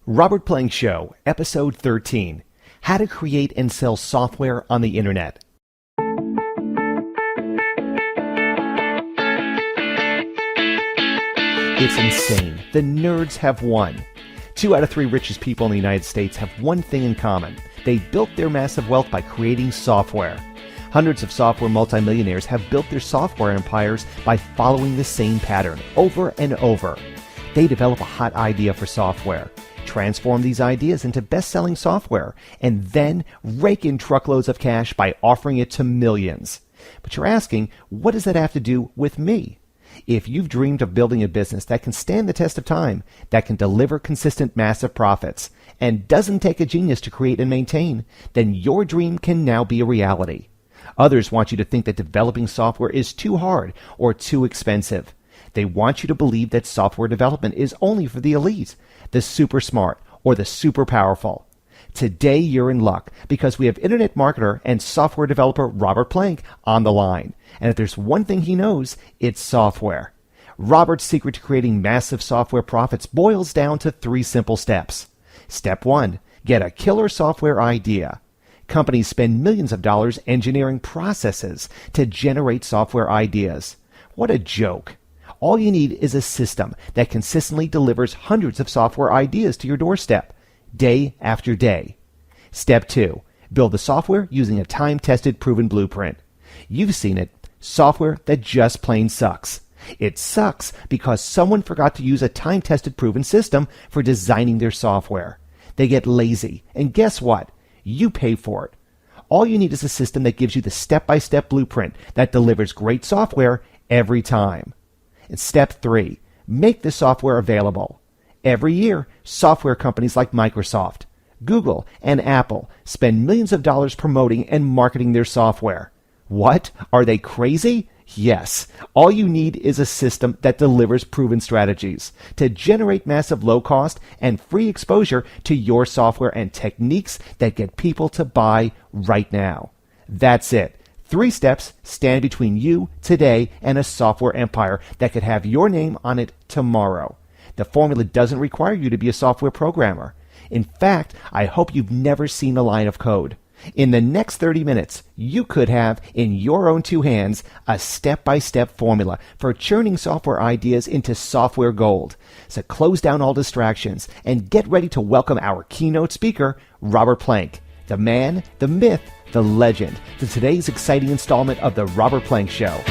Robert Plank Show, Episode 13, How to Create and Sell Software on the Internet. It's insane. The nerds have won. 2 out of 3 richest people in the United States have one thing in common. They built their massive wealth by creating software. Hundreds of software multimillionaires have built their software empires by following the same pattern over and over. They develop a hot idea for software, transform these ideas into best-selling software, and then rake in truckloads of cash by offering it to millions. But you're asking, what does that have to do with me? If you've dreamed of building a business that can stand the test of time, that can deliver consistent massive profits, and doesn't take a genius to create and maintain, then your dream can now be a reality. Others want you to think that developing software is too hard or too expensive. They want you to believe that software development is only for the elite, the super smart, or the super powerful. Today you're in luck because we have internet marketer and software developer Robert Plank on the line. And if there's one thing he knows, it's software. Robert's secret to creating massive software profits boils down to 3 simple steps. Step 1, get a killer software idea. Companies spend millions of dollars engineering processes to generate software ideas. What a joke. All you need is a system that consistently delivers hundreds of software ideas to your doorstep, day after day. Step 2, build the software using a time-tested, proven blueprint. You've seen it, software that just plain sucks. It sucks because someone forgot to use a time-tested, proven system for designing their software. They get lazy, and guess what? You pay for it. All you need is a system that gives you the step-by-step blueprint that delivers great software every time. And step 3, make the software available. Every year, software companies like Microsoft, Google, and Apple spend millions of dollars promoting and marketing their software. What? Are they crazy? Yes. All you need is a system that delivers proven strategies to generate massive low cost and free exposure to your software and techniques that get people to buy right now. That's it. 3 steps stand between you today and a software empire that could have your name on it tomorrow. The formula doesn't require you to be a software programmer. In fact, I hope you've never seen a line of code. In the next 30 minutes, you could have, in your own 2 hands, a step-by-step formula for churning software ideas into software gold. So close down all distractions and get ready to welcome our keynote speaker, Robert Plank, the man, the myth, the legend, to today's exciting installment of The Robert Plank Show.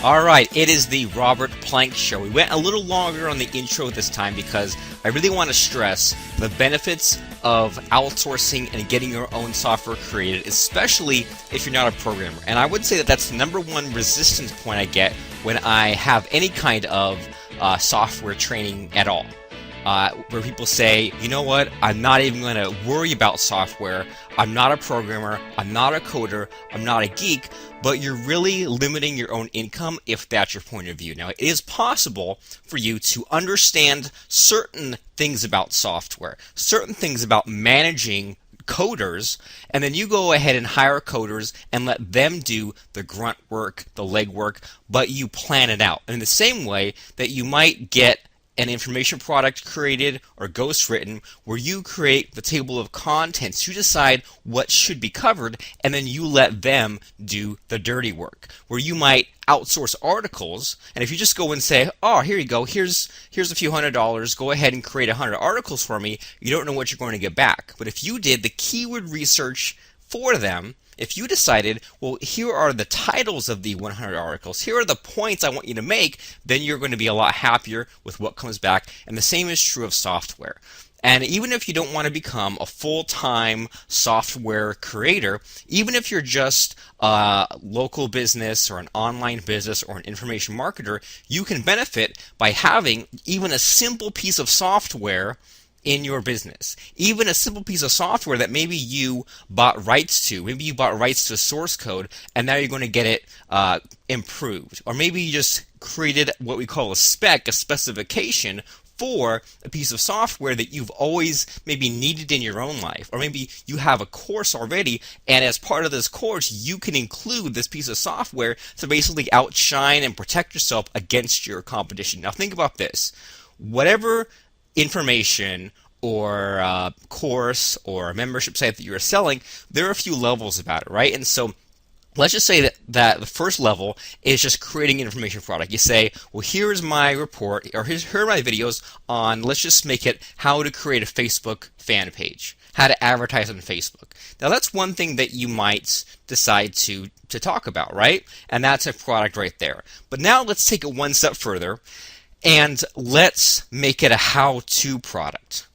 All right, it is the Robert Plank Show. We went a little longer on the intro this time because I really want to stress the benefits of outsourcing and getting your own software created, especially if you're not a programmer. And I would say that that's the number one resistance point I get when I have any kind of software training at all. Where people say, you know what, I'm not even going to worry about software, I'm not a programmer, I'm not a coder, I'm not a geek, but you're really limiting your own income if that's your point of view. Now, it is possible for you to understand certain things about software, certain things about managing coders, and then you go ahead and hire coders and let them do the grunt work, the leg work, but you plan it out. And in the same way that you might get an information product created or ghostwritten where you create the table of contents, you decide what should be covered, and then you let them do the dirty work. Where you might outsource articles, and if you just go and say, oh, here you go, here's a few $100, go ahead and create 100 articles for me, you don't know what you're going to get back. But if you did the keyword research for them, if you decided, well, here are the titles of the 100 articles, here are the points I want you to make, then you're going to be a lot happier with what comes back. And the same is true of software. And even if you don't want to become a full-time software creator, even if you're just a local business or an online business or an information marketer, you can benefit by having even a simple piece of software in your business. Even a simple piece of software that maybe you bought rights to. Maybe you bought rights to source code and now you're going to get it improved. Or maybe you just created what we call a spec, a specification for a piece of software that you've always maybe needed in your own life, or maybe you have a course already, and as part of this course you can include this piece of software to basically outshine and protect yourself against your competition. Now think about this. Whatever information or course or membership site that you're selling, there are a few levels about it, right? And so let's just say that the first level is just creating an information product. You say, well, here's my report, or here are my videos on, let's just make it how to create a Facebook fan page, how to advertise on Facebook. Now that's one thing that you might decide to talk about, right? And that's a product right there. But now let's take it one step further and let's make it a how-to product,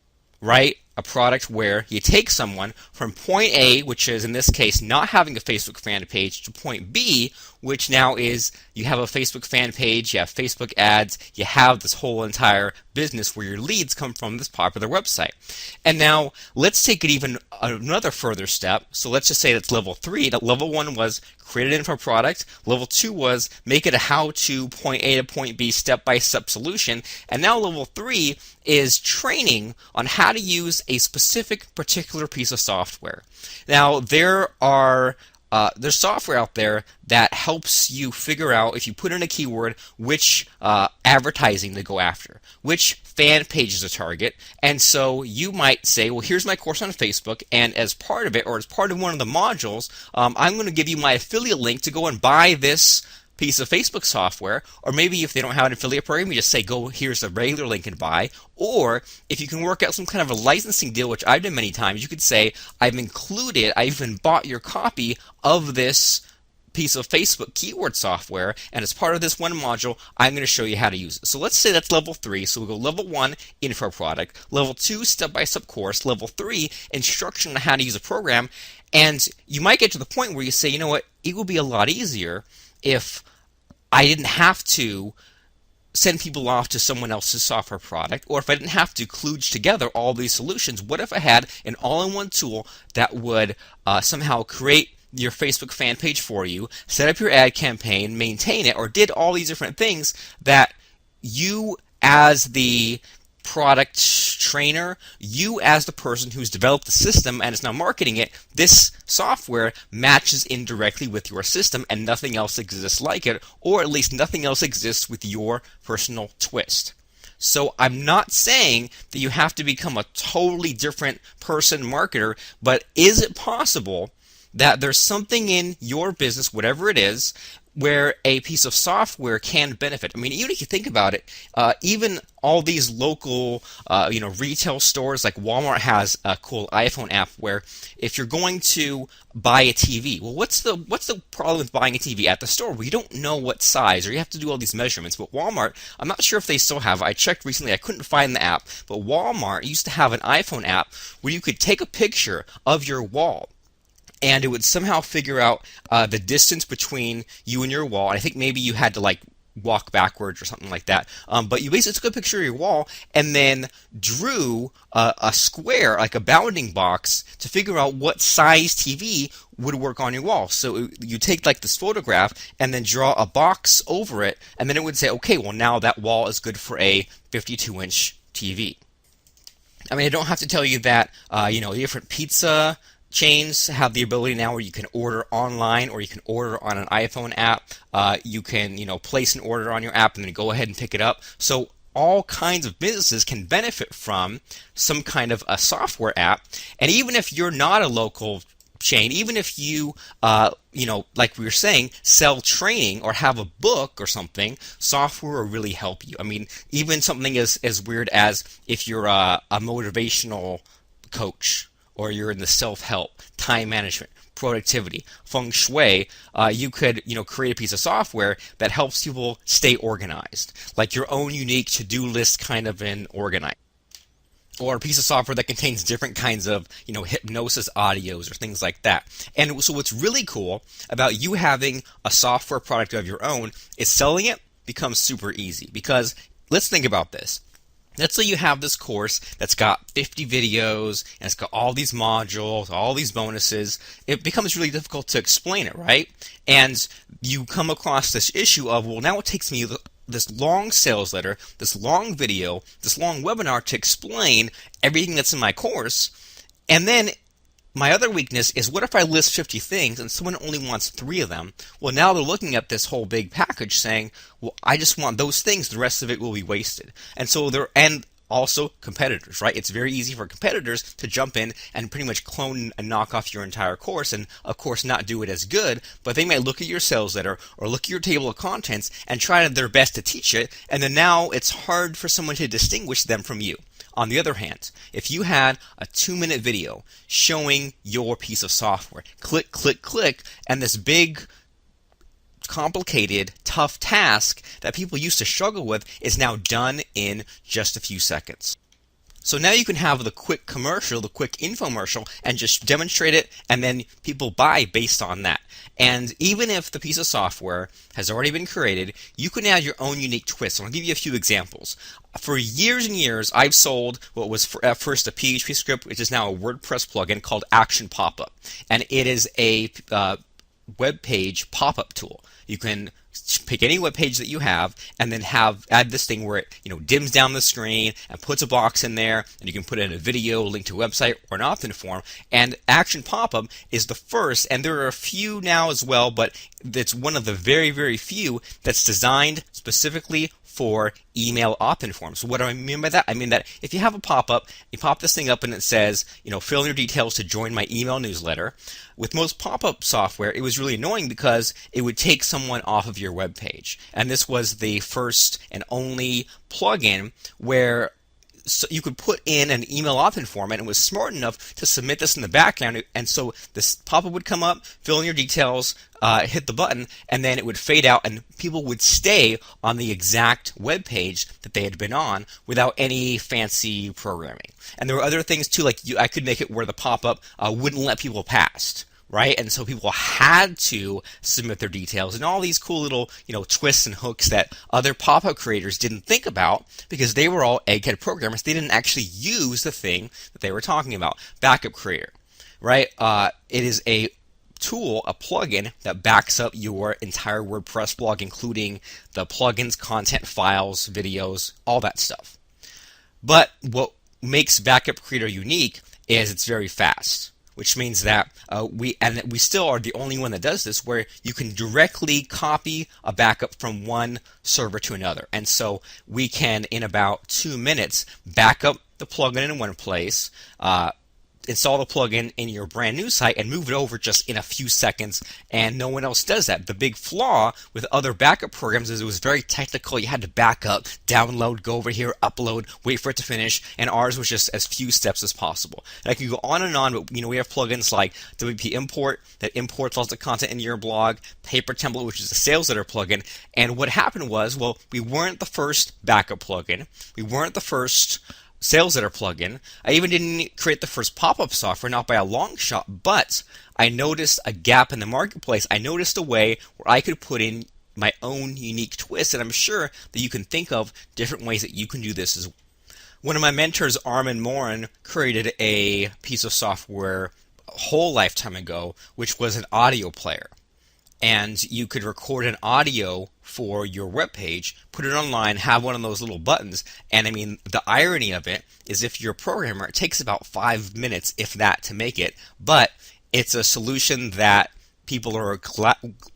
right? A product where you take someone from point A, which is in this case not having a Facebook fan page, to point B, which now is you have a Facebook fan page, you have Facebook ads, you have this whole entire business where your leads come from this popular website. And now let's take it even another further step. So let's just say that's level 3. Level 1 was create an info product. Level 2 was make it a how-to point A to point B step-by-step solution. And now level 3 is training on how to use a specific particular piece of software. Now there's software out there that helps you figure out, if you put in a keyword, which advertising to go after, which fan pages to target. And so you might say, well, here's my course on Facebook, and as part of it, or as part of one of the modules, I'm going to give you my affiliate link to go and buy this piece of Facebook software. Or maybe if they don't have an affiliate program, you just say, go, here's a regular link and buy. Or if you can work out some kind of a licensing deal, which I've done many times, you could say, I even bought your copy of this piece of Facebook keyword software, and as part of this one module, I'm going to show you how to use it. So let's say that's level 3. So we'll go level 1, info product, level 2, step-by-step course, level 3, instruction on how to use a program. And you might get to the point where you say, you know what, it would be a lot easier if I didn't have to send people off to someone else's software product, or if I didn't have to kludge together all these solutions. What if I had an all-in-one tool that would somehow create your Facebook fan page for you, set up your ad campaign, maintain it, or did all these different things that you as the product trainer, you as the person who's developed the system and is now marketing it, this software matches indirectly with your system and nothing else exists like it, or at least nothing else exists with your personal twist. So I'm not saying that you have to become a totally different person marketer, but is it possible that there's something in your business, whatever it is, where a piece of software can benefit? I mean, even if you think about it, even all these local, retail stores, like Walmart has a cool iPhone app where if you're going to buy a TV, well, what's the problem with buying a TV at the store? Well, you don't know what size, or you have to do all these measurements. But Walmart, I'm not sure if they still have it. I checked recently, I couldn't find the app, but Walmart used to have an iPhone app where you could take a picture of your wall, and it would somehow figure out the distance between you and your wall. And I think maybe you had to walk backwards or something like that. But you basically took a picture of your wall and then drew a square, like a bounding box, to figure out what size TV would work on your wall. So you take this photograph and then draw a box over it, and then it would say, okay, well now that wall is good for a 52-inch TV. I mean, I don't have to tell you that different pizza chains have the ability now where you can order online, or you can order on an iPhone app. You can, place an order on your app and then go ahead and pick it up. So all kinds of businesses can benefit from some kind of a software app. And even if you're not a local chain, even if you, like we were saying, sell training or have a book or something, software will really help you. I mean, even something as weird as if you're a motivational coach, or you're in the self-help, time management, productivity, feng shui, you could, create a piece of software that helps people stay organized, like your own unique to-do list kind of an organize, or a piece of software that contains different kinds of, hypnosis audios or things like that. And so what's really cool about you having a software product of your own is selling it becomes super easy, because let's think about this. Let's say you have this course that's got 50 videos, and it's got all these modules, all these bonuses. It becomes really difficult to explain it, right? And you come across this issue of, well, now it takes me this long sales letter, this long video, this long webinar to explain everything that's in my course. And then my other weakness is, what if I list 50 things and someone only wants 3 of them? Well, now they're looking at this whole big package saying, well, I just want those things, the rest of it will be wasted. And so also competitors, right? It's very easy for competitors to jump in and pretty much clone and knock off your entire course, and of course not do it as good, but they may look at your sales letter or look at your table of contents and try their best to teach it, and then now it's hard for someone to distinguish them from you. On the other hand, if you had a 2-minute video showing your piece of software, click, click, click, and this big, complicated, tough task that people used to struggle with is now done in just a few seconds. So now you can have the quick commercial, the quick infomercial, and just demonstrate it, and then people buy based on that. And even if the piece of software has already been created, you can add your own unique twist. So I'll give you a few examples. For years and years, I've sold what was at first a PHP script, which is now a WordPress plugin called Action Popup. And it is a web page pop-up tool. You can pick any web page that you have and then add this thing where it dims down the screen and puts a box in there, and you can put in a video, link to a website, or an opt-in form. And Action Popup is the first, and there are a few now as well, but it's one of the very, very few that's designed specifically for email opt-in forms. So what do I mean by that? I mean that if you have a pop-up, you pop this thing up and it says, fill in your details to join my email newsletter. With most pop-up software, it was really annoying because it would take someone off of your web page. And this was the first and only plugin where you could put in an email opt-in form, and it was smart enough to submit this in the background, and so this pop-up would come up, fill in your details, hit the button, and then it would fade out, and people would stay on the exact web page that they had been on without any fancy programming. And there were other things too, like I could make it where the pop-up wouldn't let people past. Right? And so people had to submit their details, and all these cool little, twists and hooks that other pop-up creators didn't think about because they were all egghead programmers. They didn't actually use the thing that they were talking about. Backup Creator, right? It is a tool, a plugin that backs up your entire WordPress blog, including the plugins, content, files, videos, all that stuff. But what makes Backup Creator unique is it's very fast. Which means that we still are the only one that does this, where you can directly copy a backup from one server to another. And so we can, in about 2 minutes, back up the plugin in one place, install the plugin in your brand new site, and move it over just in a few seconds, and no one else does that. The big flaw with other backup programs is it was very technical. You had to back up, download, go over here, upload, wait for it to finish, and ours was just as few steps as possible. And I can go on and on, but we have plugins like WP Import that imports all the content in your blog, Paper Template, which is a sales letter plugin. And what happened was, we weren't the first backup plugin. We weren't the first sales letter plugin. I even didn't create the first pop-up software, not by a long shot, but I noticed a gap in the marketplace. I noticed a way where I could put in my own unique twist, and I'm sure that you can think of different ways that you can do this as well. One of my mentors, Armin Morin, created a piece of software a whole lifetime ago, which was an audio player. And you could record an audio for your web page, put it online, have one of those little buttons, and the irony of it is, if you're a programmer, it takes about 5 minutes, if that, to make it, but it's a solution that people are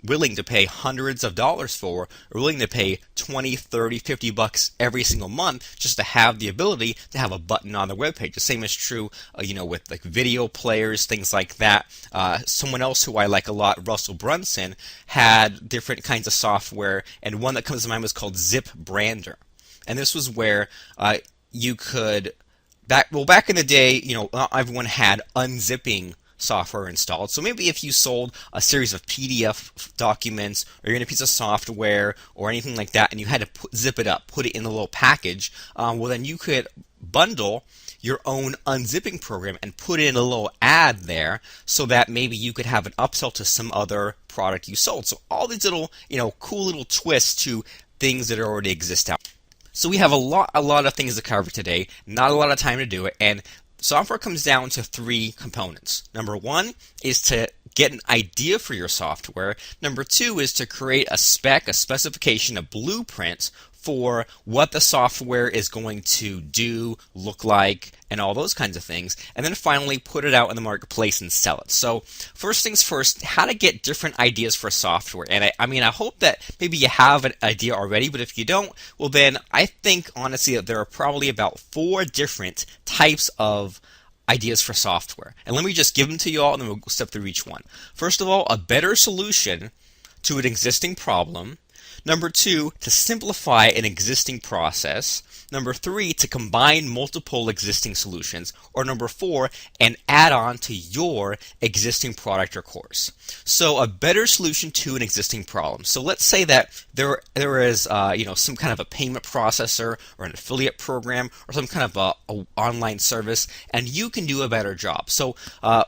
willing to pay hundreds of dollars for, or willing to pay 20, 30, 50 bucks every single month just to have the ability to have a button on the web page. The same is true, with like video players, things like that. Someone else who I like a lot, Russell Brunson, had different kinds of software, and one that comes to mind was called Zip Brander. And this was where you could, back in the day, not everyone had unzipping software installed. So maybe if you sold a series of PDF documents, or you're in a piece of software or anything like that, and you had to zip it up, put it in a little package, then you could bundle your own unzipping program and put in a little ad there, so that maybe you could have an upsell to some other product you sold. So all these little, cool little twists to things that already exist out. So we have a lot of things to cover today, not a lot of time to do it, and software comes down to three components. Number one is to get an idea for your software. Number two is to create a spec, a specification, a blueprint for what the software is going to do, look like, and all those kinds of things. And then finally, put it out in the marketplace and sell it. So first things first, how to get different ideas for software. And I hope that maybe you have an idea already, but if you don't, well then I think honestly that there are probably about 4 different types of ideas for software. And let me just give them to you all and then we'll step through each one. First of all, a better solution to an existing problem. Number 2, to simplify an existing process. Number 3, to combine multiple existing solutions. Or number 4, an add-on to your existing product or course. So a better solution to an existing problem. So let's say that there is some kind of a payment processor or an affiliate program or some kind of a online service, and you can do a better job. So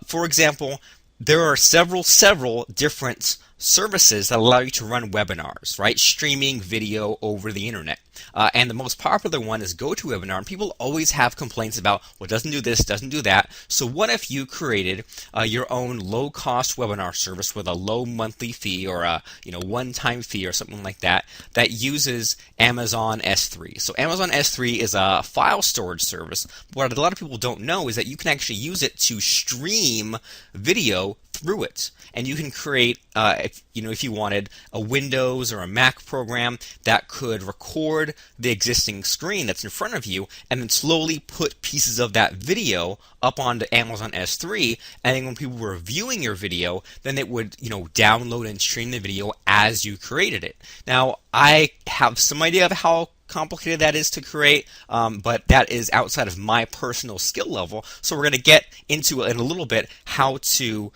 for example, there are several different services that allow you to run webinars, right? Streaming video over the internet. And the most popular one is GoToWebinar. And people always have complaints about, well, it doesn't do this, doesn't do that. So what if you created your own low-cost webinar service with a low monthly fee or a one-time fee or something like that that uses Amazon S3. So Amazon S3 is a file storage service. What a lot of people don't know is that you can actually use it to stream video through it. And you can create, if you wanted, a Windows or a Mac program that could record the existing screen that's in front of you and then slowly put pieces of that video up onto Amazon S3. And then when people were viewing your video, then it would, download and stream the video as you created it. Now, I have some idea of how complicated that is to create, but that is outside of my personal skill level. So we're going to get into in a little bit how to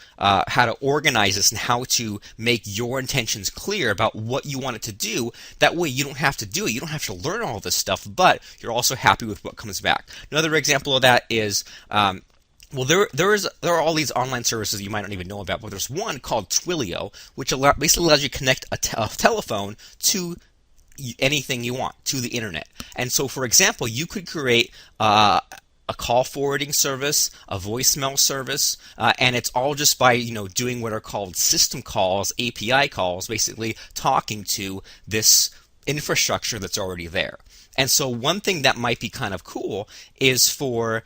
organize this and how to make your intentions clear about what you want it to do. That way you don't have to do it. You don't have to learn all this stuff, but you're also happy with what comes back. Another example of that is there are all these online services you might not even know about, but there's one called Twilio, which basically allows you to connect a telephone to anything you want, to the internet. And so, for example, you could create a call forwarding service, a voicemail service, and it's all just by doing what are called system calls, API calls, basically talking to this infrastructure that's already there. And so, one thing that might be kind of cool is for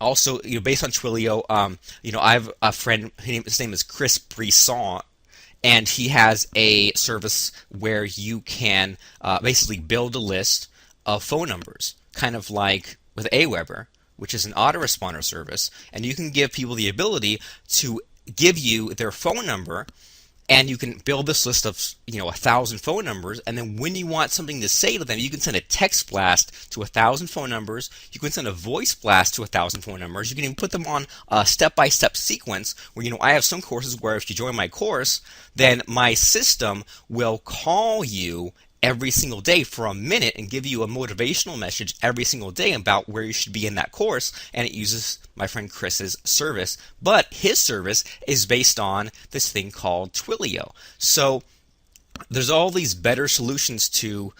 also based on Twilio, I have a friend. His name is Chris Brisson. And he has a service where you can basically build a list of phone numbers, kind of like with Aweber, which is an autoresponder service. And you can give people the ability to give you their phone number, and you can build this list of 1,000 phone numbers. And then when you want something to say to them, you can send a text blast to 1,000 phone numbers. You can send a voice blast to 1,000 phone numbers. You can even put them on a step-by-step sequence where, I have some courses where if you join my course, then my system will call you every single day for a minute and give you a motivational message every single day about where you should be in that course. And it uses my friend Chris's service, but his service is based on this thing called Twilio. So there's all these better solutions to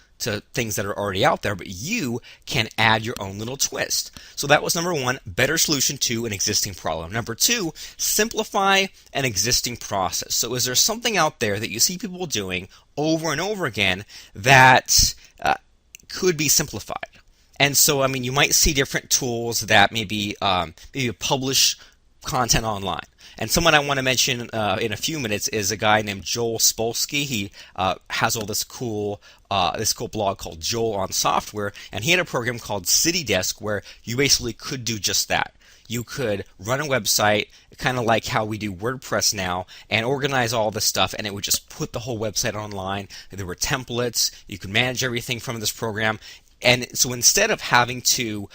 things that are already out there, but you can add your own little twist. So that was number 1, better solution to an existing problem. Number 2, simplify an existing process. So is there something out there that you see people doing over and over again that could be simplified? And so, you might see different tools that maybe publish content online. And someone I want to mention in a few minutes is a guy named Joel Spolsky. He has all this cool blog called Joel on Software, and he had a program called CityDesk where you basically could do just that. You could run a website, kind of like how we do WordPress now, and organize all this stuff, and it would just put the whole website online. There were templates. You could manage everything from this program. And so instead of having to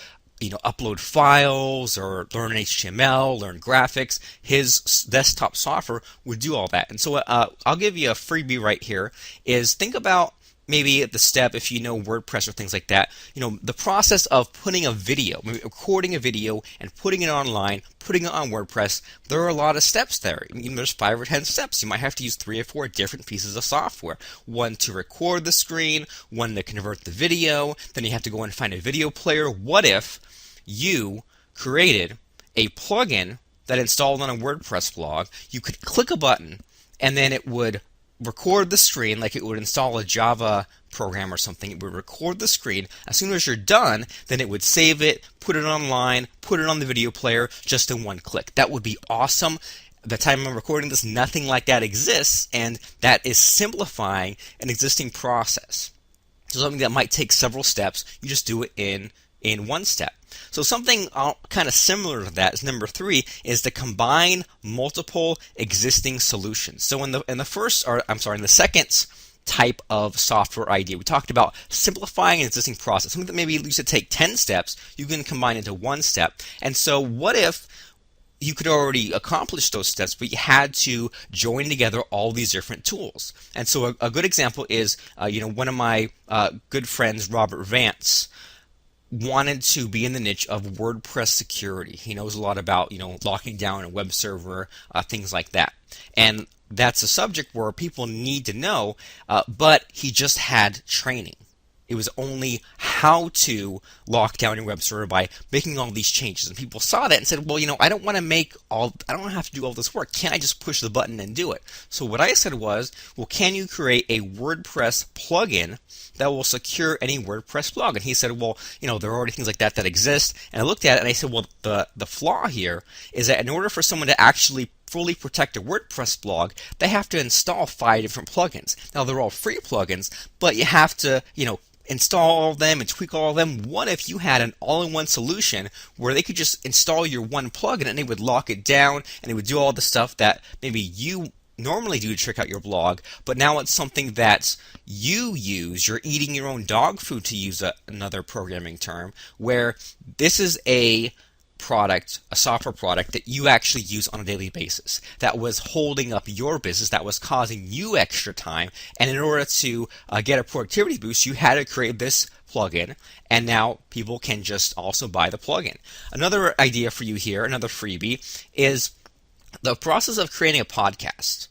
upload files or learn HTML, learn graphics, his desktop software would do all that. And so I'll give you a freebie right here is think about maybe at the step, if you know WordPress or things like that, the process of putting a video, recording a video and putting it online, putting it on WordPress. There are a lot of steps there. There's 5 or 10 steps. You might have to use 3 or 4 different pieces of software. One to record the screen, one to convert the video, then you have to go and find a video player. What if you created a plugin that installed on a WordPress blog. You could click a button and then it would record the screen like it would install a Java program or something. It would record the screen. As soon as you're done, then it would save it, put it online, put it on the video player just in one click. That would be awesome. At the time I'm recording this, nothing like that exists, and that is simplifying an existing process. So something that might take several steps, you just do it in one step. So something kind of similar to that is number 3, is to combine multiple existing solutions. So in the second type of software idea, we talked about simplifying an existing process. Something that maybe used to take 10 steps, you can combine into one step. And so what if you could already accomplish those steps, but you had to join together all these different tools? And so a good example is, one of my good friends, Robert Vance, wanted to be in the niche of WordPress security. He knows a lot about, locking down a web server, things like that. And that's a subject where people need to know, but he just had training. It was only how to lock down your web server by making all these changes. And people saw that and said, well, I don't want to have to do all this work. Can't I just push the button and do it? So what I said was, well, can you create a WordPress plugin that will secure any WordPress blog? And he said, well, there are already things like that exist. And I looked at it and I said, well, the flaw here is that in order for someone to actually fully protect a WordPress blog, they have to install 5 different plugins. Now, they're all free plugins, but you have to, install all of them and tweak all of them. What if you had an all-in-one solution where they could just install your one plugin and they would lock it down and it would do all the stuff that maybe you normally do to check out your blog, but now it's something that you use. You're eating your own dog food, to use another programming term, where this is a software product that you actually use on a daily basis, that was holding up your business, that was causing you extra time, and in order to get a productivity boost, you had to create this plugin, and now people can just also buy the plugin. Another idea for you here, another freebie, is the process of creating a podcast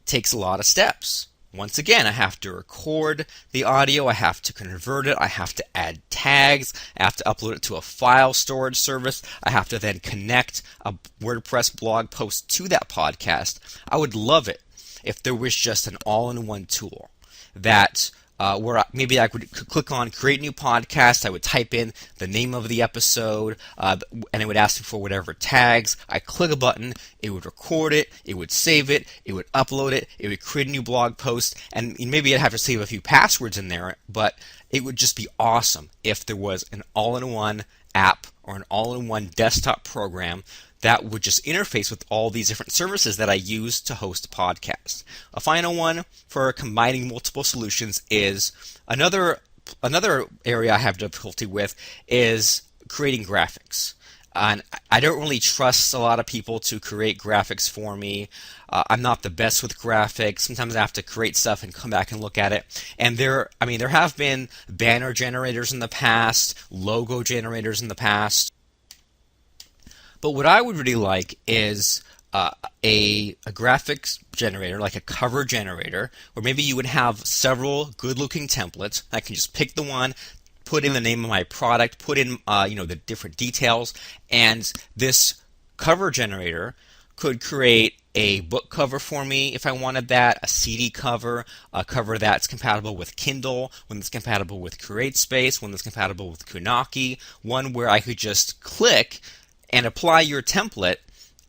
takes a lot of steps. Once again, I have to record the audio, I have to convert it, I have to add tags, I have to upload it to a file storage service, I have to then connect a WordPress blog post to that podcast. I would love it if there was just an all-in-one tool that where maybe I could click on create new podcast, I would type in the name of the episode, and it would ask me for whatever tags. I click a button, it would record it, it would save it, it would upload it, it would create a new blog post, and maybe I'd have to save a few passwords in there, but it would just be awesome if there was an all-in-one app or an all-in-one desktop program that would just interface with all these different services that I use to host a podcast. A final one for combining multiple solutions is another area I have difficulty with is creating graphics. And I don't really trust a lot of people to create graphics for me. I'm not the best with graphics. Sometimes I have to create stuff and come back and look at it. And there have been banner generators in the past, logo generators in the past. But what I would really like is a graphics generator, like a cover generator, where maybe you would have several good-looking templates. I can just pick the one, put in the name of my product, put in the different details, and this cover generator could create a book cover for me if I wanted that, a CD cover, a cover that's compatible with Kindle, one that's compatible with CreateSpace, one that's compatible with Kunaki, one where I could just click and apply your template,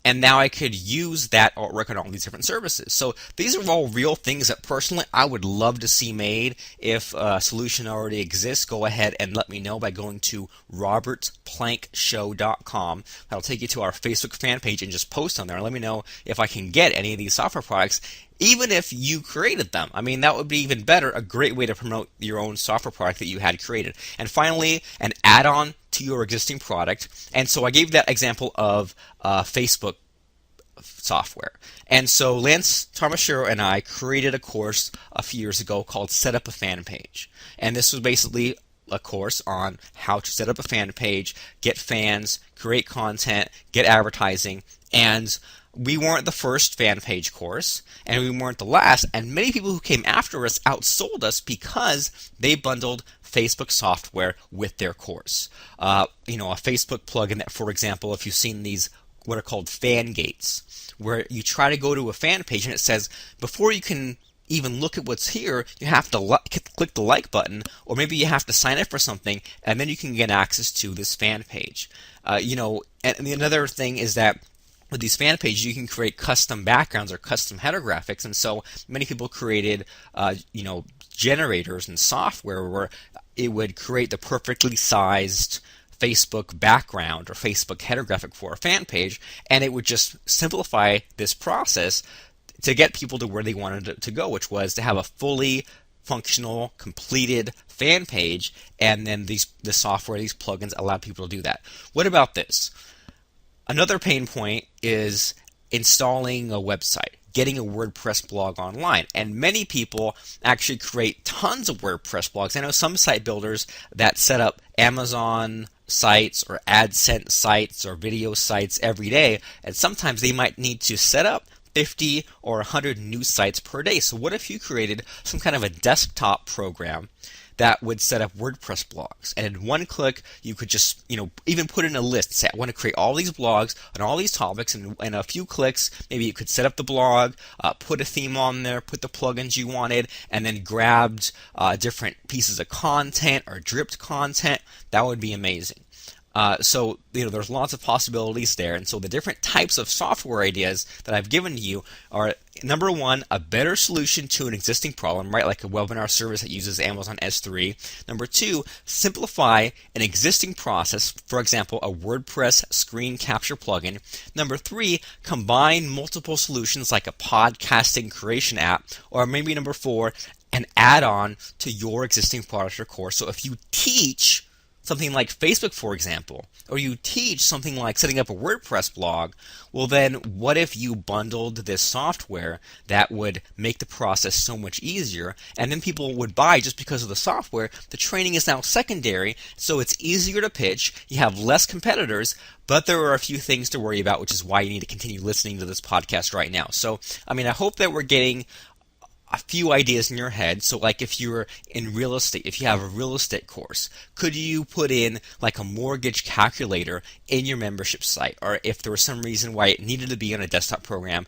and now I could use that artwork on all these different services. So these are all real things that personally I would love to see made. If a solution already exists, go ahead and let me know by going to robertsplankshow.com. That'll take you to our Facebook fan page and just post on there and let me know if I can get any of these software products, even if you created them. I mean, that would be even better, a great way to promote your own software product that you had created. And finally, an add-on to your existing product. And so I gave that example of Facebook software. And so Lance Tarmashiro and I created a course a few years ago called Set Up a Fan Page. And this was basically a course on how to set up a fan page, get fans, create content, get advertising, and we weren't the first fan page course, and we weren't the last, and many people who came after us outsold us because they bundled Facebook software with their course. A Facebook plugin that, for example, if you've seen these, what are called fan gates, where you try to go to a fan page and it says, before you can even look at what's here, you have to click the like button, or maybe you have to sign up for something, and then you can get access to this fan page. And another thing is that with these fan pages, you can create custom backgrounds or custom header graphics, and so many people created, generators and software where it would create the perfectly sized Facebook background or Facebook header graphic for a fan page, and it would just simplify this process to get people to where they wanted to go, which was to have a fully functional, completed fan page, and then the software, these plugins allow people to do that. What about this? Another pain point is installing a website, getting a WordPress blog online. And many people actually create tons of WordPress blogs. I know some site builders that set up Amazon sites or AdSense sites or video sites every day, and sometimes they might need to set up 50 or 100 new sites per day. So what if you created some kind of a desktop program that would set up WordPress blogs, and in one click you could just even put in a list, say I want to create all these blogs on all these topics, and in a few clicks maybe you could set up the blog, put a theme on there, put the plugins you wanted, and then grabbed different pieces of content or dripped content. That would be amazing. So there's lots of possibilities there, and so the different types of software ideas that I've given to you are, number one, a better solution to an existing problem, right? Like a webinar service that uses Amazon S3. Number two, simplify an existing process, for example, a WordPress screen capture plugin. Number three, combine multiple solutions like a podcasting creation app, or maybe number four, an add-on to your existing product or course. So if you teach something like Facebook, for example, or you teach something like setting up a WordPress blog, well then what if you bundled this software that would make the process so much easier, and then people would buy just because of the software. The training is now secondary, so it's easier to pitch, you have less competitors, but there are a few things to worry about, which is why you need to continue listening to this podcast right now. So, I hope that we're getting a few ideas in your head. So like if you're in real estate, if you have a real estate course, could you put in like a mortgage calculator in your membership site? Or if there was some reason why it needed to be on a desktop program,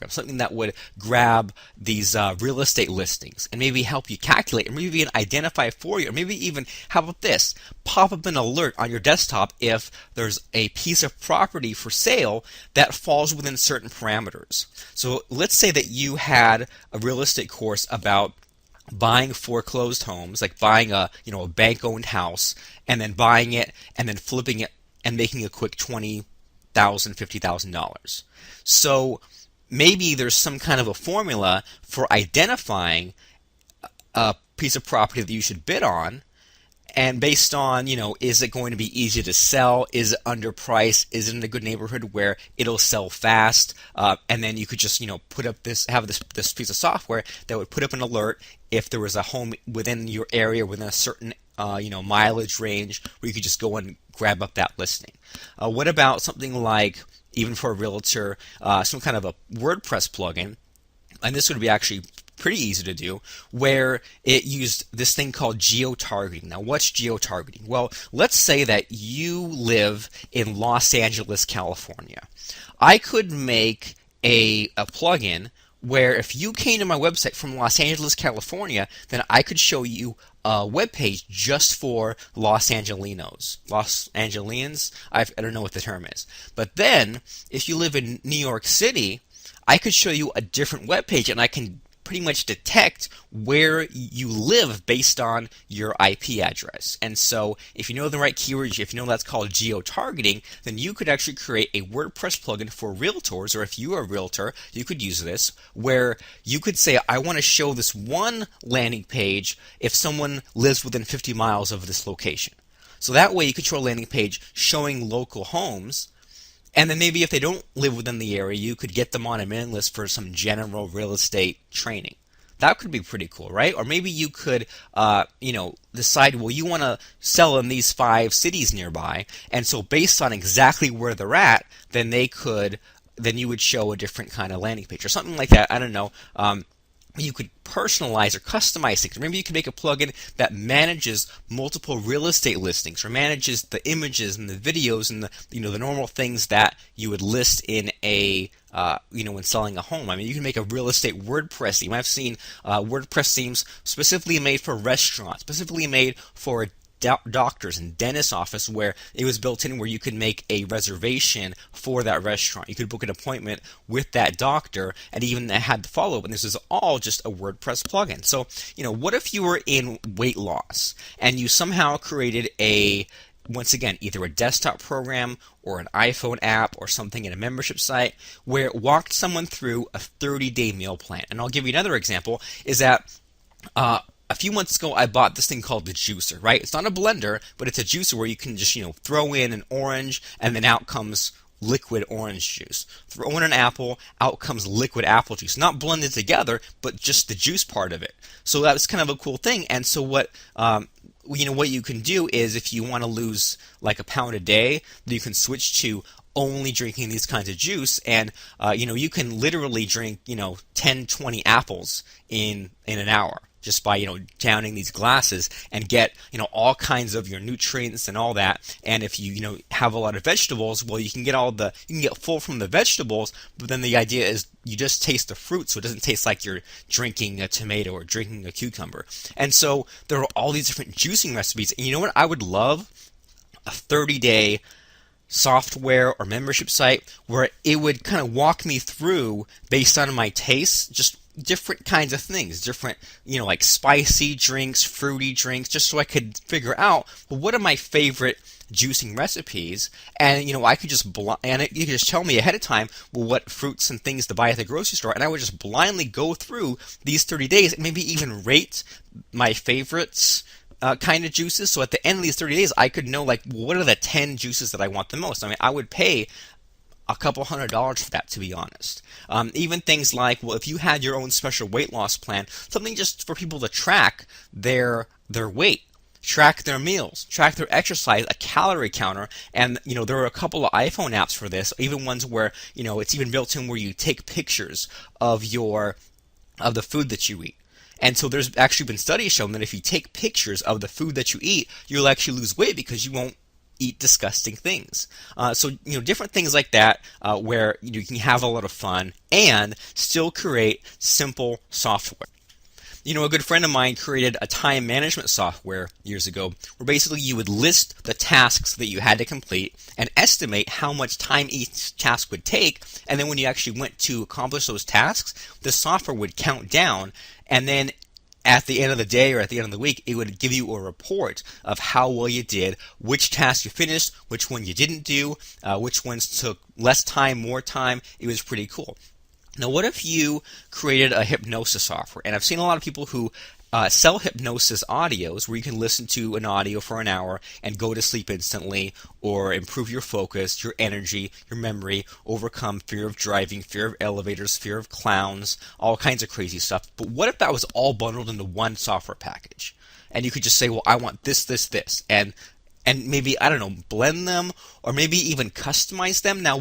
something that would grab these real estate listings and maybe help you calculate, or maybe even identify for you, or maybe even, how about this, pop up an alert on your desktop if there's a piece of property for sale that falls within certain parameters. So let's say that you had a real estate course about buying foreclosed homes, like buying a bank-owned house, and then buying it and then flipping it and making a quick $20,000, $50,000. So maybe there's some kind of a formula for identifying a piece of property that you should bid on, and based on, is it going to be easy to sell? Is it underpriced? Is it in a good neighborhood where it'll sell fast? And then you could just, put up this piece of software that would put up an alert if there was a home within your area within a certain, mileage range, where you could just go and grab up that listing. What about something like, even for a realtor, some kind of a WordPress plugin? And this would be actually pretty easy to do, where it used this thing called geotargeting. Now, what's geotargeting? Well, let's say that you live in Los Angeles, California. I could make a plugin where if you came to my website from Los Angeles, California, then I could show you a web page just for Los Angelinos. Los Angelians? I don't know what the term is. But then, if you live in New York City, I could show you a different web page, and I can pretty much detect where you live based on your IP address. And so if you know the right keywords, if you know that's called geotargeting, then you could actually create a WordPress plugin for realtors, or if you are a realtor, you could use this, where you could say, I want to show this one landing page if someone lives within 50 miles of this location. So that way you could show a landing page showing local homes. And then maybe if they don't live within the area, you could get them on a mailing list for some general real estate training. That could be pretty cool, right? Or maybe you could, decide, well, you want to sell in these 5 cities nearby, and so based on exactly where they're at, then you would show a different kind of landing page or something like that. I don't know. you could personalize or customize things. Maybe you could make a plugin that manages multiple real estate listings, or manages the images and the videos and the the normal things that you would list in a when selling a home. I mean, you can make a real estate WordPress theme. I've seen WordPress themes specifically made for restaurants, specifically made for doctors and dentist office, where it was built in where you could make a reservation for that restaurant. You could book an appointment with that doctor, and even had the follow-up. And this is all just a WordPress plugin. So, what if you were in weight loss and you somehow created once again, either a desktop program or an iPhone app or something in a membership site where it walked someone through a 30-day meal plan? And I'll give you another example, is that a few months ago, I bought this thing called the juicer, right? It's not a blender, but it's a juicer where you can just, throw in an orange, and then out comes liquid orange juice. Throw in an apple, out comes liquid apple juice. Not blended together, but just the juice part of it. So that was kind of a cool thing. And so what you can do is, if you want to lose like a pound a day, you can switch to only drinking these kinds of juice, and you can literally drink 10, 20 apples in an hour, just by downing these glasses, and get all kinds of your nutrients and all that. And if you have a lot of vegetables, well, you can get full from the vegetables, but then the idea is you just taste the fruit, so it doesn't taste like you're drinking a tomato or drinking a cucumber. And so there are all these different juicing recipes. And you know what I would love? A 30-day software or membership site where it would kind of walk me through, based on my tastes, just different kinds of things, different, like spicy drinks, fruity drinks, just so I could figure out, well, what are my favorite juicing recipes? And, I could just, you could just tell me ahead of time, well, what fruits and things to buy at the grocery store, and I would just blindly go through these 30 days and maybe even rate my favorites kind of juices. So at the end of these 30 days, I could know, like, what are the 10 juices that I want the most? I mean, I would pay a couple $100 for that, to be honest. Even things like, well, if you had your own special weight loss plan, something just for people to track their weight, track their meals, track their exercise, a calorie counter. And there are a couple of iPhone apps for this, even ones where it's even built in where you take pictures of the food that you eat. And so there's actually been studies showing that if you take pictures of the food that you eat, you'll actually lose weight because you won't eat disgusting things. So different things like that, where you can have a lot of fun and still create simple software. A good friend of mine created a time management software years ago where basically you would list the tasks that you had to complete and estimate how much time each task would take, and then when you actually went to accomplish those tasks, the software would count down, and then at the end of the day or at the end of the week, it would give you a report of how well you did, which task you finished, which one you didn't do, which ones took less time, more time. It was pretty cool. Now, what if you created a hypnosis software? And I've seen a lot of people who sell hypnosis audios where you can listen to an audio for an hour and go to sleep instantly, or improve your focus, your energy, your memory, overcome fear of driving, fear of elevators, fear of clowns, all kinds of crazy stuff. But what if that was all bundled into one software package? And you could just say, well, I want this, this, this. And maybe, I don't know, blend them, or maybe even customize them. Now,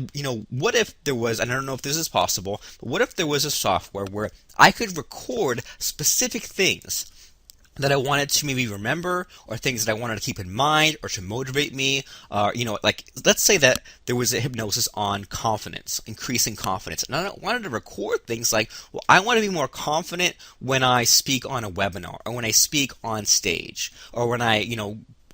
what if there was, and I don't know if this is possible, but what if there was a software where I could record specific things that I wanted to maybe remember, or things that I wanted to keep in mind, or to motivate me, like, let's say that there was a hypnosis on confidence, increasing confidence, and I wanted to record things like, well, I want to be more confident when I speak on a webinar, or when I speak on stage, or when I,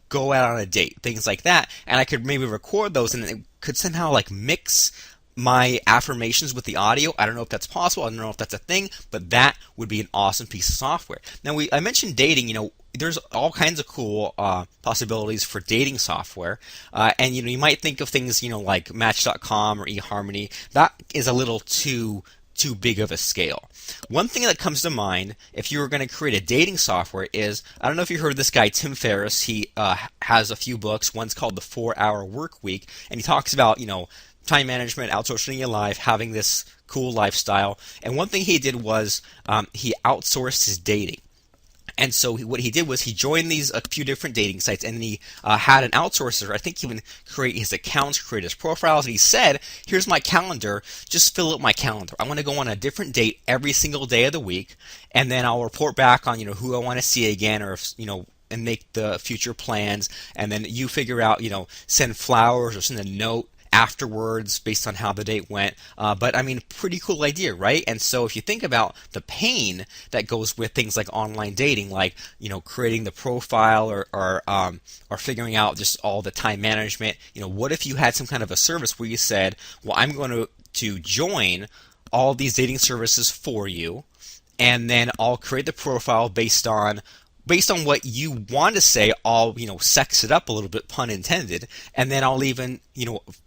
go out on a date, things like that, and I could maybe record those, and it could somehow like mix my affirmations with the audio. I don't know if that's possible. I don't know if that's a thing, but that would be an awesome piece of software. Now, I mentioned dating. There's all kinds of cool possibilities for dating software, and you might think of things like Match.com or eHarmony. That is a little too big of a scale. One thing that comes to mind if you were going to create a dating software is, I don't know if you heard of this guy Tim Ferriss. He has a few books. One's called The 4-Hour Work Week, and he talks about time management, outsourcing your life, having this cool lifestyle. And one thing he did was he outsourced his dating. And so what he did was he joined a few different dating sites, and he had an outsourcer, I think, even create his accounts, create his profiles, and he said, here's my calendar, just fill up my calendar. I want to go on a different date every single day of the week, and then I'll report back on, who I want to see again, or if, and make the future plans, and then you figure out, send flowers or send a note afterwards based on how the date went. But I mean, pretty cool idea, right? And so if you think about the pain that goes with things like online dating, like, creating the profile or figuring out just all the time management, what if you had some kind of a service where you said, well, I'm going to join all these dating services for you, and then I'll create the profile based on what you want to say. I'll, sex it up a little bit, pun intended, and then I'll even,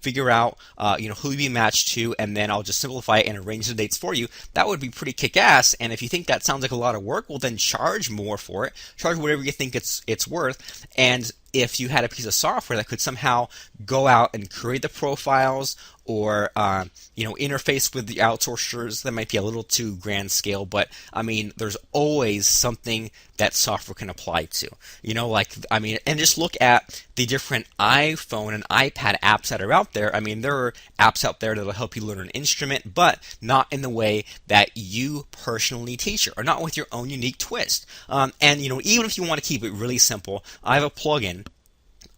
figure out, who you be matched to, and then I'll just simplify it and arrange the dates for you. That would be pretty kick-ass, and if you think that sounds like a lot of work, well, then charge more for it. Charge whatever you think it's worth, and if you had a piece of software that could somehow go out and create the profiles, or interface with the outsourcers, that might be a little too grand scale, but I mean, there's always something that software can apply to. And just look at the different iPhone and iPad apps that are out there. I mean, there are apps out there that'll help you learn an instrument, but not in the way that you personally teach it, or not with your own unique twist. Even if you want to keep it really simple, I have a plugin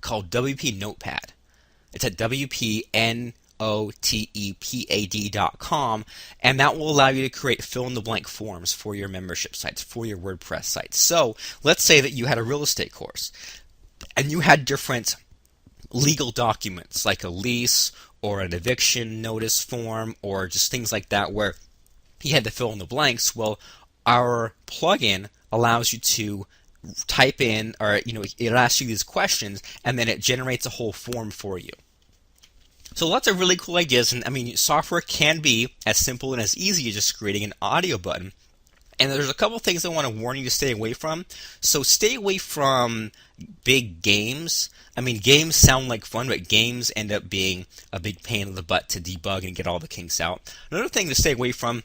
called WP Notepad. It's at WPNotepad.com, and that will allow you to create fill-in-the-blank forms for your membership sites, for your WordPress sites. So let's say that you had a real estate course, and you had different legal documents, like a lease or an eviction notice form, or just things like that, where you had to fill in the blanks. Well, our plugin allows you to type in, or it asks you these questions, and then it generates a whole form for you. So lots of really cool ideas, and I mean, software can be as simple and as easy as just creating an audio button. And there's a couple things I want to warn you to stay away from. So stay away from big games. I mean, games sound like fun, but games end up being a big pain in the butt to debug and get all the kinks out. Another thing to stay away from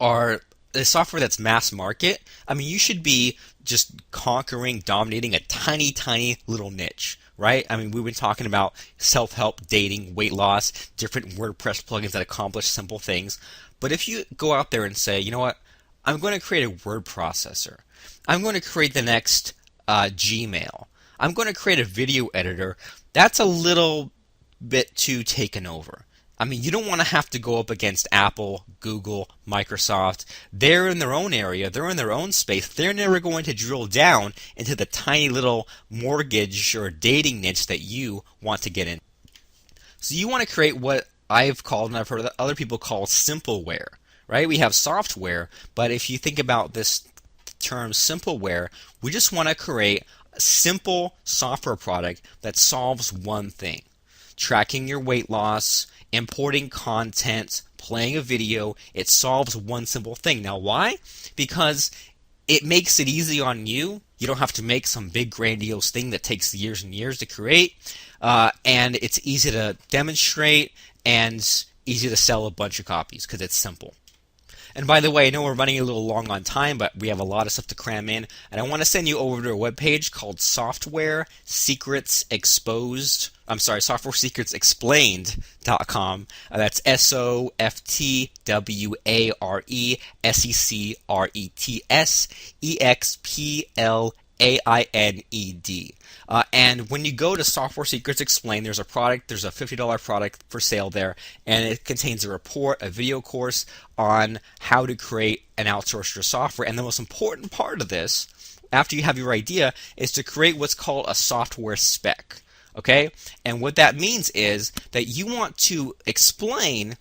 are the software that's mass market. I mean, you should be just dominating a tiny, tiny little niche, right? I mean, we've been talking about self-help, dating, weight loss, different WordPress plugins that accomplish simple things. But if you go out there and say, you know what, I'm going to create a word processor. I'm going to create the next Gmail. I'm going to create a video editor. That's a little bit too taken over. I mean, you don't want to have to go up against Apple, Google, Microsoft. They're in their own area. They're in their own space. They're never going to drill down into the tiny little mortgage or dating niche that you want to get in. So you want to create what I've called, and I've heard other people call, simpleware, right? We have software, but if you think about this term simpleware, we just want to create a simple software product that solves one thing: tracking your weight loss, importing content, playing a video. It solves one simple thing. Now, why? Because it makes it easy on you. You don't have to make some big grandiose thing that takes years and years to create, and it's easy to demonstrate and easy to sell a bunch of copies because it's simple. And by the way, I know we're running a little long on time, but we have a lot of stuff to cram in, and I want to send you over to a webpage called softwaresecretsexplained.com. That's softwaresecretsexplained. And when you go to Software Secrets Explained, there's a $50 product for sale there, and it contains a report, a video course on how to create and outsource your software. And the most important part of this, after you have your idea, is to create what's called a software spec. Okay? And what that means is that you want to explain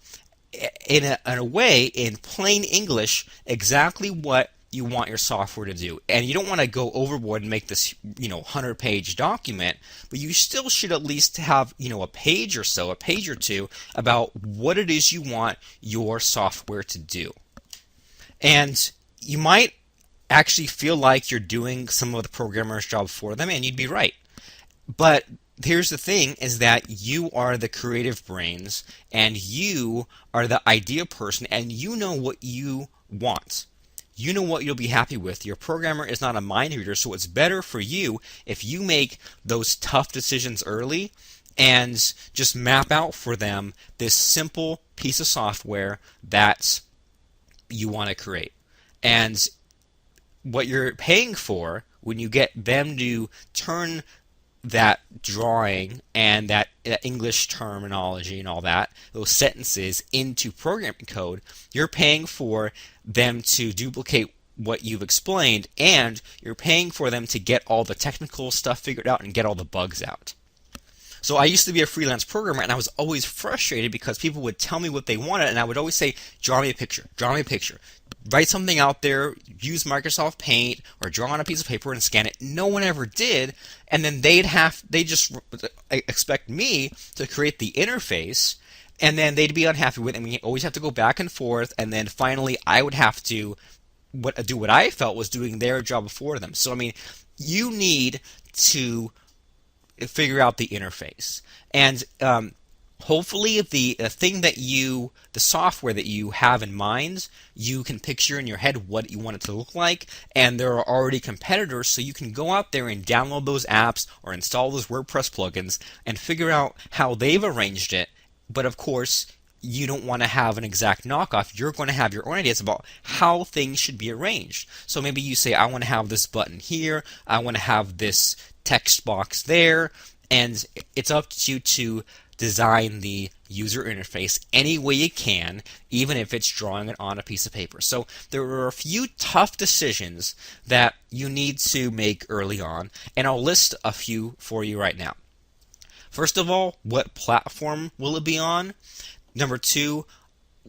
in a way, in plain English, exactly what you want your software to do. And you don't want to go overboard and make this 100-page document, but you still should at least have a page or two about what it is you want your software to do. And you might actually feel like you're doing some of the programmer's job for them, and you'd be right. But here's the thing, is that you are the creative brains, and you are the idea person, and you know what you want. you know what you'll be happy with. Your programmer is not a mind reader, so it's better for you if you make those tough decisions early and just map out for them this simple piece of software that you want to create. And what you're paying for when you get them to turn that drawing and that English terminology and all that, those sentences into programming code, you're paying for them to duplicate what you've explained, and you're paying for them to get all the technical stuff figured out and get all the bugs out. So I used to be a freelance programmer, and I was always frustrated because people would tell me what they wanted, and I would always say, draw me a picture, write something out there, use Microsoft Paint, or draw on a piece of paper and scan it. No one ever did, and then they just expect me to create the interface, and then they'd be unhappy with it, and we always have to go back and forth, and then finally I would have to do what I felt was doing their job for them. So, I mean, you need to figure out the interface. And hopefully the thing that the software that you have in mind, you can picture in your head what you want it to look like, and there are already competitors, so you can go out there and download those apps or install those WordPress plugins and figure out how they've arranged it. But of course, you don't want to have an exact knockoff. You're going to have your own ideas about how things should be arranged. So maybe you say, I want to have this button here, I want to have this text box there, and it's up to you to design the user interface any way you can, even if it's drawing it on a piece of paper. So there are a few tough decisions that you need to make early on, and I'll list a few for you right now. First of all, what platform will it be on? Number two,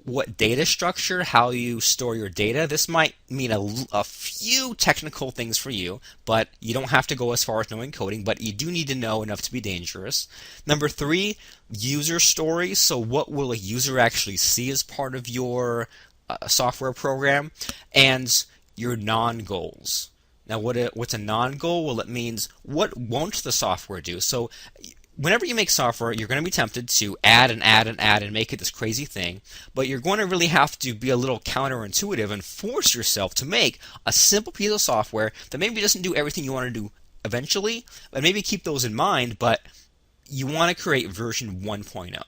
what data structure, how you store your data. This might mean a few technical things for you, but you don't have to go as far as knowing coding, but you do need to know enough to be dangerous. Number three, user stories. So what will a user actually see as part of your software program? And your non-goals. Now, what's a non-goal? Well, it means what won't the software do? So whenever you make software, you're going to be tempted to add and make it this crazy thing, but you're going to really have to be a little counterintuitive and force yourself to make a simple piece of software that maybe doesn't do everything you want to do eventually, but maybe keep those in mind, but you want to create version 1.0.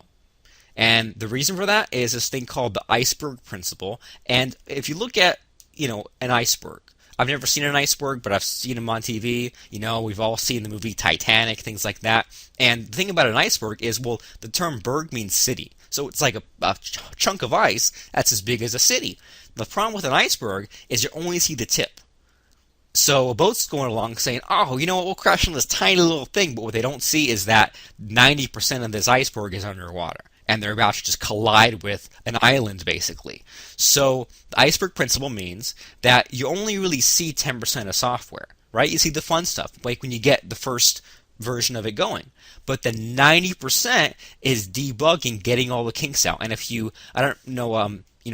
And the reason for that is this thing called the Iceberg Principle. And if you look at, an iceberg, I've never seen an iceberg, but I've seen them on TV. We've all seen the movie Titanic, things like that. And the thing about an iceberg is, well, the term berg means city. So it's like a chunk of ice that's as big as a city. The problem with an iceberg is you only see the tip. So a boat's going along saying, oh, we'll crash on this tiny little thing. But what they don't see is that 90% of this iceberg is underwater, and they're about to just collide with an island, basically. So the Iceberg Principle means that you only really see 10% of software, right? You see the fun stuff, like when you get the first version of it going. But the 90% is debugging, getting all the kinks out. And if I don't know,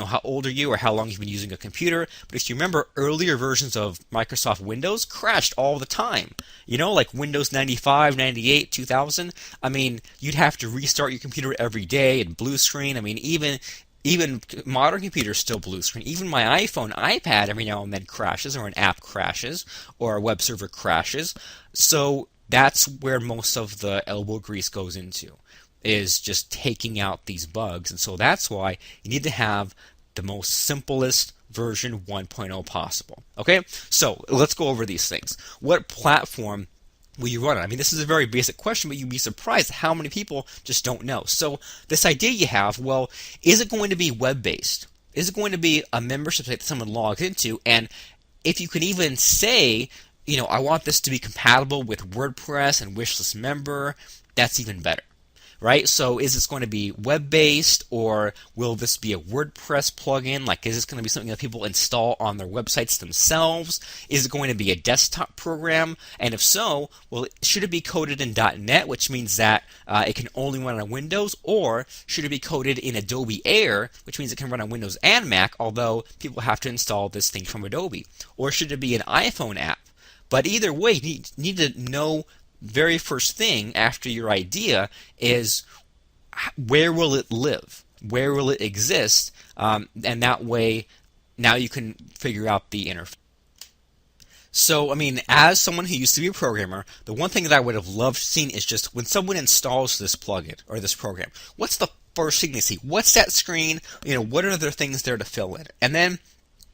how old are you or how long you've been using a computer, but if you remember earlier versions of Microsoft Windows crashed all the time. Like Windows 95, 98, 2000. I mean, you'd have to restart your computer every day and blue screen. I mean, even modern computers still blue screen. Even my iPhone, iPad every now and then crashes, or an app crashes, or a web server crashes. So that's where most of the elbow grease goes into, is just taking out these bugs. And so that's why you need to have the most simplest version 1.0 possible. Okay, so let's go over these things. What platform will you run on? I mean, this is a very basic question, but you'd be surprised how many people just don't know. So this idea you have, well, is it going to be web-based? Is it going to be a membership site that someone logs into? And if you can even say, I want this to be compatible with WordPress and Wishlist Member, that's even better. Right? So is this going to be web-based, or will this be a WordPress plugin? Like, is this going to be something that people install on their websites themselves? Is it going to be a desktop program? And if so, well, should it be coded in .NET, which means that it can only run on Windows, or should it be coded in Adobe Air, which means it can run on Windows and Mac, although people have to install this thing from Adobe? Or should it be an iPhone app? But either way, you need to know very first thing after your idea is, where will it live? Where will it exist? And that way, now you can figure out the interface. So, I mean, as someone who used to be a programmer, the one thing that I would have loved seeing is just when someone installs this plugin or this program, what's the first thing they see? What's that screen? What are the things there to fill in? And then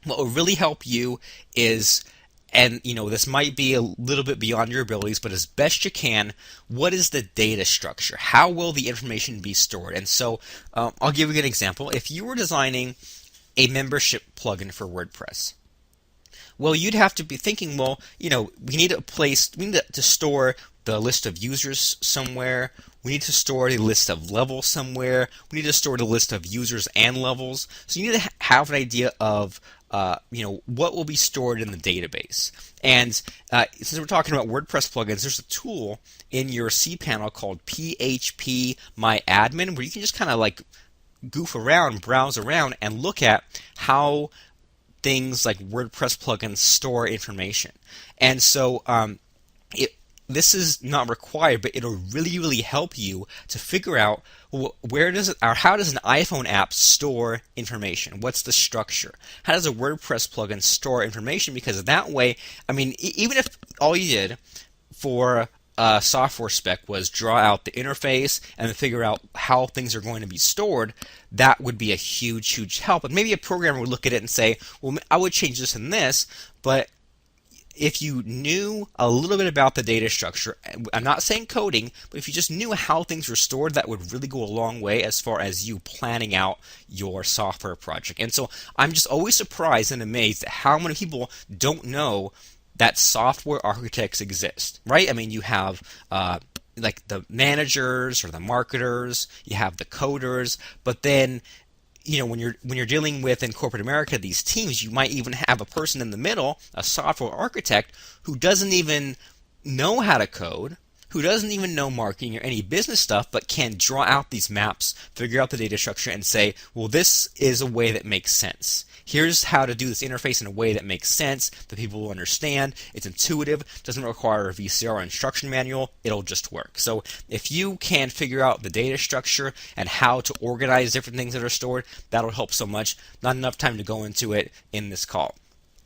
what will really help you is, and this might be a little bit beyond your abilities, but as best you can, what is the data structure? How will the information be stored? And so I'll give you an example. If you were designing a membership plugin for WordPress, well, you'd have to be thinking, well, we need to store the list of users somewhere. We need to store the list of levels somewhere. We need to store the list of users and levels. So you need to have an idea of what will be stored in the database. And since we're talking about WordPress plugins, there's a tool in your cPanel called PHP My Admin, where you can just kind of like goof around, browse around, and look at how things like WordPress plugins store information. And so this is not required, but it'll really, really help you to figure out how does an iPhone app store information? What's the structure? How does a WordPress plugin store information? Because that way, I mean, even if all you did for a software spec was draw out the interface and then figure out how things are going to be stored, that would be a huge, huge help. And maybe a programmer would look at it and say, well, I would change this and this, but if you knew a little bit about the data structure, I'm not saying coding, but if you just knew how things were stored, that would really go a long way as far as you planning out your software project. And so I'm just always surprised and amazed at how many people don't know that software architects exist, right? I mean, you have like the managers or the marketers, you have the coders, but then when you're dealing with in corporate America these teams, you might even have a person in the middle, a software architect, who doesn't even know how to code, who doesn't even know marketing or any business stuff, but can draw out these maps, figure out the data structure, and say, well, this is a way that makes sense. Here's how to do this interface in a way that makes sense, that people will understand. It's intuitive, doesn't require a VCR instruction manual, it'll just work. So if you can figure out the data structure and how to organize different things that are stored, that'll help so much. Not enough time to go into it in this call.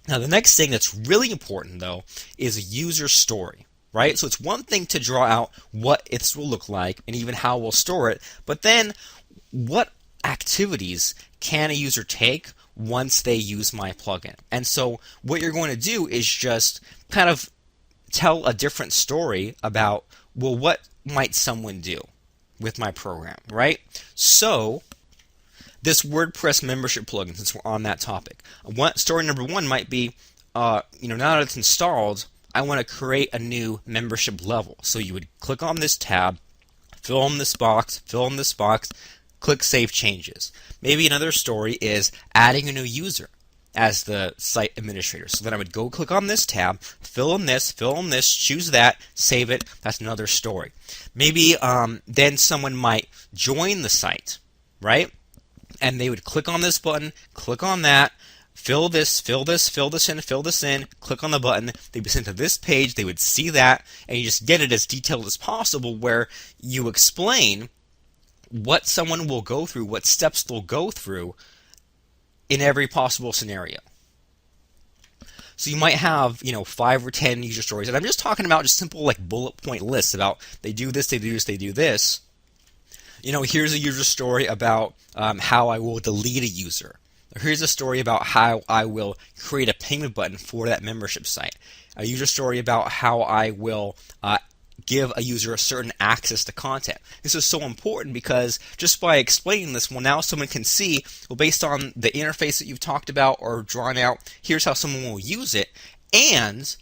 Now, the next thing that's really important, though, is a user story. Right? So it's one thing to draw out what it will look like and even how we'll store it, but then what activities can a user take once they use my plugin? And so what you're going to do is just kind of tell a different story about, well, what might someone do with my program, right? So this WordPress membership plugin, since we're on that topic, story number one might be, now that it's installed, I want to create a new membership level. So you would click on this tab, fill in this box, click Save Changes. Maybe another story is adding a new user as the site administrator. So then I would go click on this tab, fill in this, choose that, save it. That's another story. Maybe then someone might join the site, right? And they would click on this button, click on that, fill this in, click on the button, they'd be sent to this page, they would see that, and you just get it as detailed as possible where you explain what someone will go through, what steps they'll go through in every possible scenario. So you might have, 5 or 10 user stories, and I'm just talking about just simple like bullet point lists about they do this, they do this, they do this. Here's a user story about how I will delete a user. Here's a story about how I will create a payment button for that membership site. A user story about how I will give a user a certain access to content. This is so important because just by explaining this, well, now someone can see, well, based on the interface that you've talked about or drawn out, here's how someone will use it. And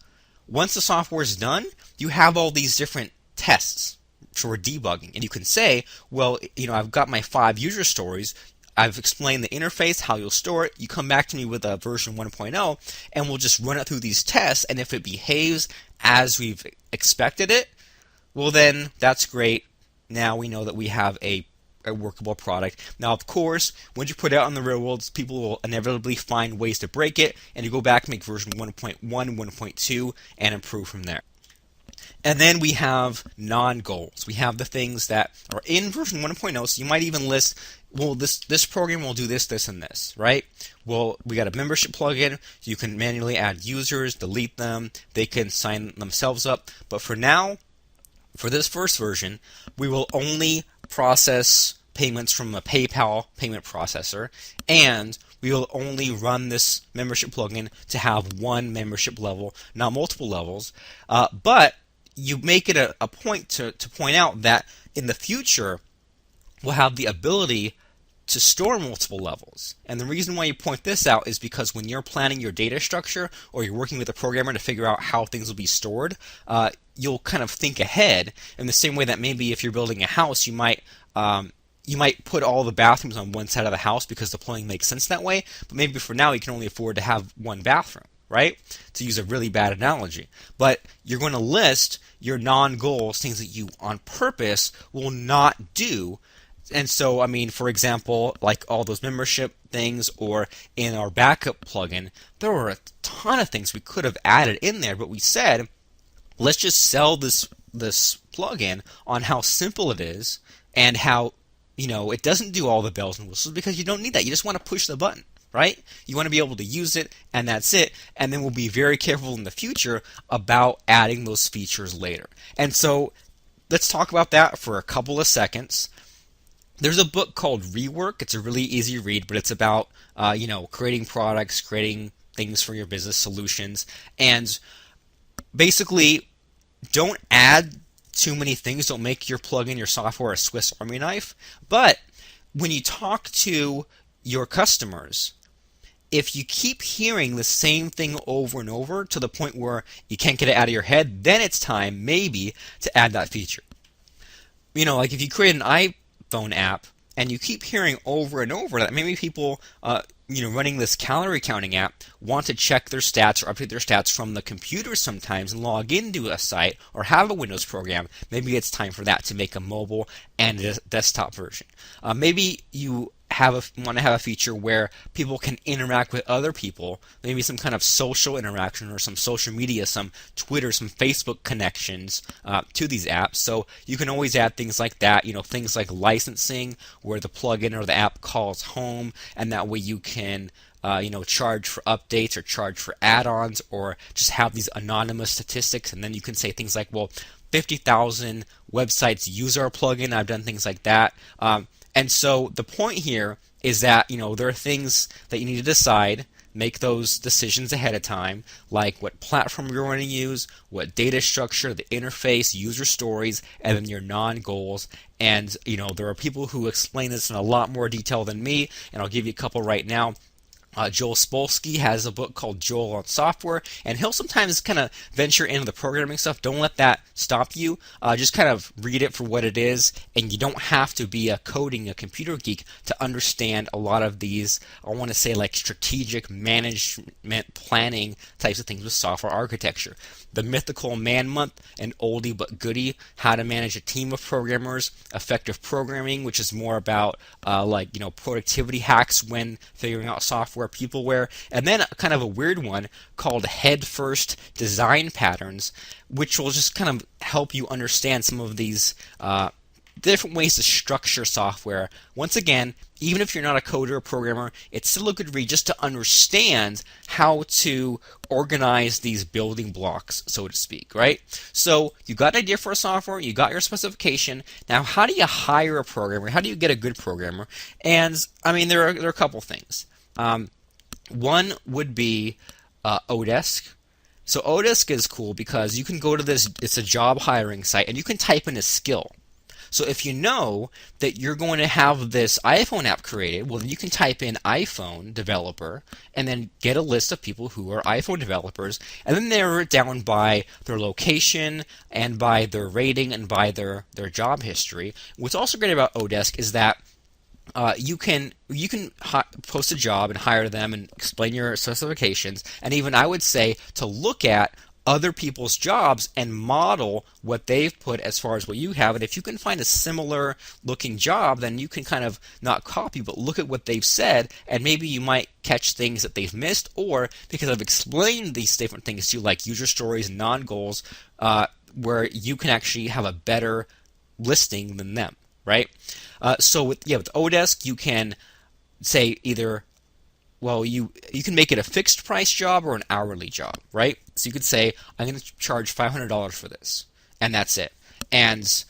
once the software is done, you have all these different tests for debugging. And you can say, well, I've got my 5 user stories. I've explained the interface, how you'll store it. You come back to me with a version 1.0, and we'll just run it through these tests. And if it behaves as we've expected it, well, then that's great. Now we know that we have a workable product. Now, of course, once you put it out in the real world, people will inevitably find ways to break it, and you go back and make version 1.1, 1.2, and improve from there. And then we have non-goals. We have the things that are in version 1.0, so you might even list, well, this program will do this, this, and this, right? Well, we got a membership plugin. You can manually add users, delete them. They can sign themselves up. But for now, for this first version, we will only process payments from a PayPal payment processor, and we will only run this membership plugin to have one membership level, not multiple levels. But you make it a point to point out that in the future, we'll have the ability to store multiple levels. And the reason why you point this out is because when you're planning your data structure or you're working with a programmer to figure out how things will be stored, you'll kind of think ahead in the same way that maybe if you're building a house, you might put all the bathrooms on one side of the house because the plumbing makes sense that way, but maybe for now you can only afford to have one bathroom, right? To use a really bad analogy. But you're going to list your non-goals, things that you on purpose will not do. And so, I mean, for example, like all those membership things, or in our backup plugin, there were a ton of things we could have added in there, but we said, let's just sell this plugin on how simple it is and how, it doesn't do all the bells and whistles, because you don't need that. You just want to push the button, right? You want to be able to use it, and that's it. And then we'll be very careful in the future about adding those features later. And so let's talk about that for a couple of seconds. There's a book called Rework. It's a really easy read, but it's about, creating products, creating things for your business, solutions. And basically, don't add too many things. Don't make your plugin, your software, a Swiss Army knife. But when you talk to your customers, if you keep hearing the same thing over and over to the point where you can't get it out of your head, then it's time maybe to add that feature. Like if you create an iPhone app and you keep hearing over and over that maybe people running this calorie counting app want to check their stats or update their stats from the computer sometimes and log into a site or have a Windows program, maybe it's time for that to make a mobile and a desktop version. Maybe you want to have a feature where people can interact with other people, maybe some kind of social interaction or some social media, some Twitter, some Facebook connections to these apps. So you can always add things like that, things like licensing where the plugin or the app calls home, and that way you can charge for updates or charge for add-ons, or just have these anonymous statistics, and then you can say things like, well, 50,000 websites use our plugin. I've done things like that. And so the point here is that, there are things that you need to decide, make those decisions ahead of time, like what platform you're going to use, what data structure, the interface, user stories, and then your non-goals. And, there are people who explain this in a lot more detail than me, and I'll give you a couple right now. Joel Spolsky has a book called Joel on Software, and he'll sometimes kind of venture into the programming stuff. Don't let that stop you. Just kind of read it for what it is, and you don't have to be a computer geek to understand a lot of these, I want to say, like strategic management planning types of things with software architecture. The Mythical Man Month, an oldie but goodie, how to manage a team of programmers, effective programming, which is more about productivity hacks when figuring out software peopleware, and then kind of a weird one called Head First Design Patterns, which will just kind of help you understand some of these different ways to structure software. Once again, even if you're not a coder or programmer, it's still a good read just to understand how to organize these building blocks, so to speak, right? So you got an idea for a software, you got your specification. Now, how do you hire a programmer? How do you get a good programmer? And I mean, there are a couple things. One would be Odesk. So Odesk is cool because you can go to this, it's a job hiring site, and you can type in a skill. So if you know that you're going to have this iPhone app created, well, then you can type in iPhone developer and then get a list of people who are iPhone developers, and then narrow it down by their location and by their rating and by their job history. What's also great about Odesk is that you can post a job and hire them and explain your specifications, and even I would say to look at other people's jobs and model what they've put as far as what you have. And if you can find a similar looking job, then you can kind of not copy, but look at what they've said, and maybe you might catch things that they've missed, or because I've explained these different things to you, like user stories and non-goals, where you can actually have a better listing than them, right? So with Odesk, you can say either, well, you can make it a fixed price job or an hourly job, right? So you could say, I'm going to charge $500 for this, and that's it. And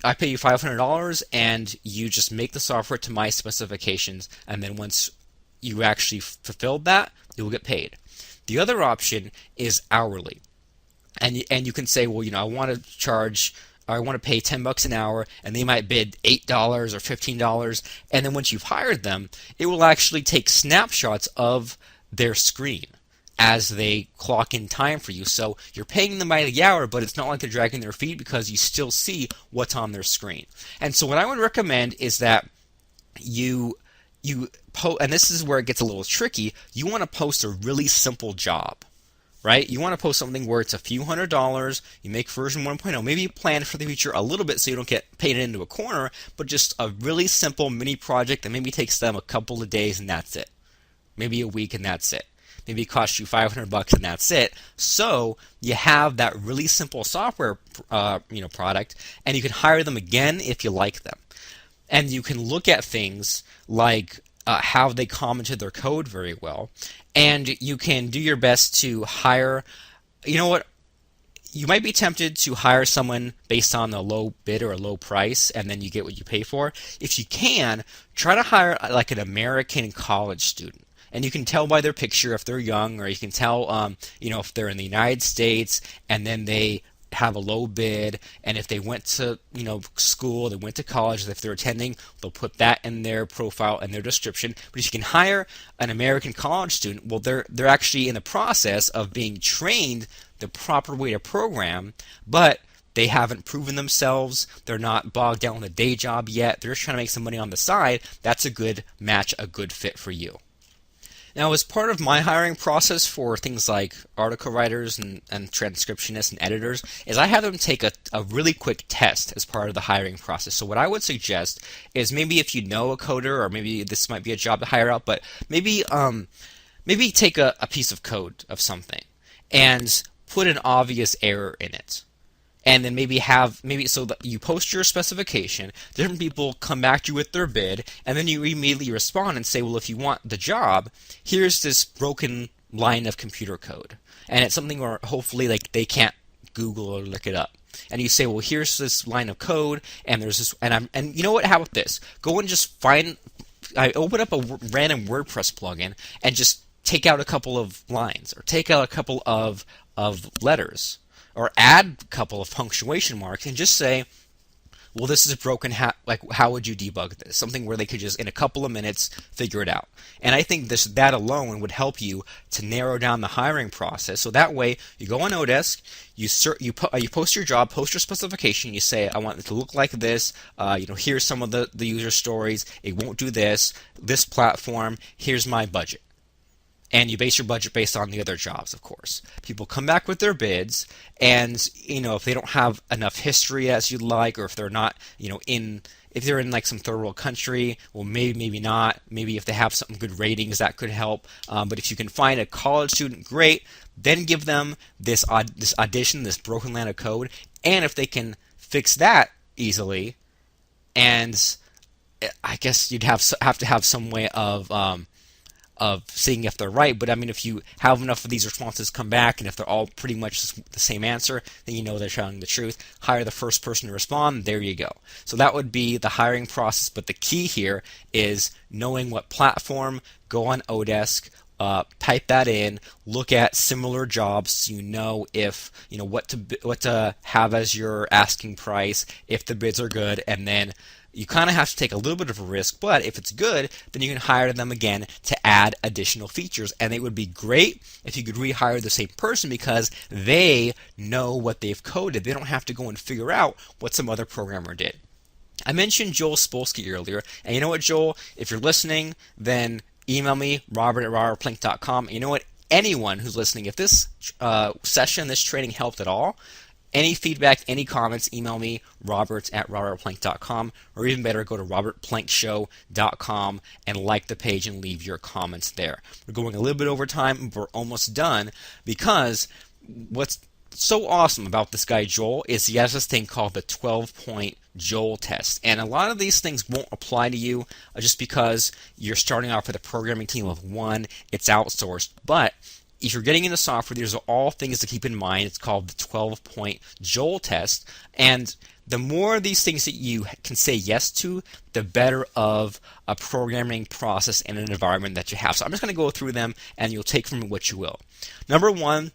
I pay you $500, and you just make the software to my specifications, and then once you actually fulfilled that, you will get paid. The other option is hourly, and you can say, well, I want to pay $10 an hour, and they might bid $8 or $15, and then once you've hired them, it will actually take snapshots of their screen as they clock in time for you. So you're paying them by the hour, but it's not like they're dragging their feet because you still see what's on their screen. And so what I would recommend is that you and this is where it gets a little tricky, you want to post a really simple job. Right? You want to post something where it's a few $100s, you make version 1.0, maybe you plan for the future a little bit so you don't get painted into a corner, but just a really simple mini project that maybe takes them a couple of days and that's it. Maybe a week and that's it. Maybe it costs you $500 and that's it. So you have that really simple software product, and you can hire them again if you like them. And you can look at things like how they commented their code very well, and you can do your best to hire. You know what? You might be tempted to hire someone based on a low bid or a low price, and then you get what you pay for. If you can, try to hire like an American college student. And you can tell by their picture if they're young, or you can tell, if they're in the United States, and then they have a low bid, and if they went to school, they went to college, if they're attending, they'll put that in their profile and their description. But if you can hire an American college student, well, they're actually in the process of being trained the proper way to program, but they haven't proven themselves. They're not bogged down with a day job yet. They're just trying to make some money on the side. That's a good match, a good fit for you. Now, as part of my hiring process for things like article writers and transcriptionists and editors, is I have them take a really quick test as part of the hiring process. So what I would suggest is maybe if you know a coder, or maybe this might be a job to hire out, but maybe take a piece of code of something and put an obvious error in it. And then maybe so that you post your specification, different people come back to you with their bid, and then you immediately respond and say, well, if you want the job, here's this broken line of computer code. And it's something where hopefully like they can't Google or look it up. And you say, well, here's this line of code, and there's this, and you know what, how about this? Go and just I open up a random WordPress plugin and just take out a couple of lines, or take out a couple of letters, or add a couple of punctuation marks, and just say, well, this is broken, how would you debug this? Something where they could just, in a couple of minutes, figure it out. And I think that alone would help you to narrow down the hiring process. So that way, you go on Odesk, you post your job, post your specification, you say, I want it to look like this, here's some of the user stories, it won't do this platform, here's my budget. And you base your budget based on the other jobs, of course. People come back with their bids, and if they don't have enough history as you'd like, or if they're not, if they're in like some third world country, well, maybe not. Maybe if they have some good ratings, that could help. But if you can find a college student, great. Then give them this audition, this broken line of code, and if they can fix that easily, and I guess you'd have to have some way of seeing if they're right. But I mean, if you have enough of these responses come back, and if they're all pretty much the same answer, then they're telling the truth. Hire the first person to respond. There you go. So that would be the hiring process. But the key here is knowing what platform. Go on Odesk, type that in, look at similar jobs, so if what to have as your asking price, if the bids are good, and then you kind of have to take a little bit of a risk, but if it's good, then you can hire them again to add additional features. And it would be great if you could rehire the same person, because they know what they've coded. They don't have to go and figure out what some other programmer did. I mentioned Joel Spolsky earlier, and you know what, Joel? If you're listening, then email me, robert@robbertplank.com. You know what? Anyone who's listening, if this session, this training helped at all, any feedback, any comments, email me, robert@robertplank.com, or even better, go to robertplankshow.com and like the page and leave your comments there. We're going a little bit over time, but we're almost done, because what's so awesome about this guy Joel is he has this thing called the 12-point Joel test. And a lot of these things won't apply to you just because you're starting off with a programming team of one, it's outsourced. But if you're getting into software, these are all things to keep in mind. It's called the 12-point Joel test. And the more of these things that you can say yes to, the better of a programming process and an environment that you have. So I'm just going to go through them, and you'll take from it what you will. Number one,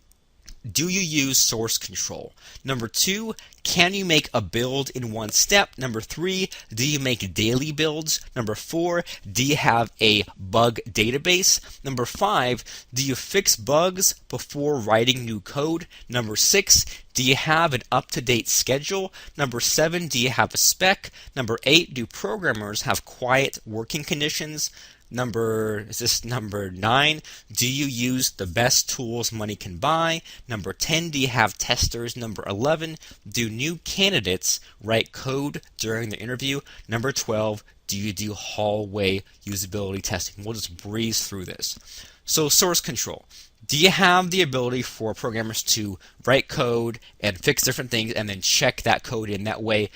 do you use source control? Number two, can you make a build in one step? Number three, do you make daily builds? Number four, do you have a bug database? Number five, do you fix bugs before writing new code? Number six, do you have an up-to-date schedule? Number seven, do you have a spec? Number eight, do programmers have quiet working conditions? Number 9, do you use the best tools money can buy? Number 10, do you have testers? Number 11, do new candidates write code during the interview? Number 12, do you do hallway usability testing? We'll just breeze through this. So source control. Do you have the ability for programmers to write code and fix different things and then check that code in? That way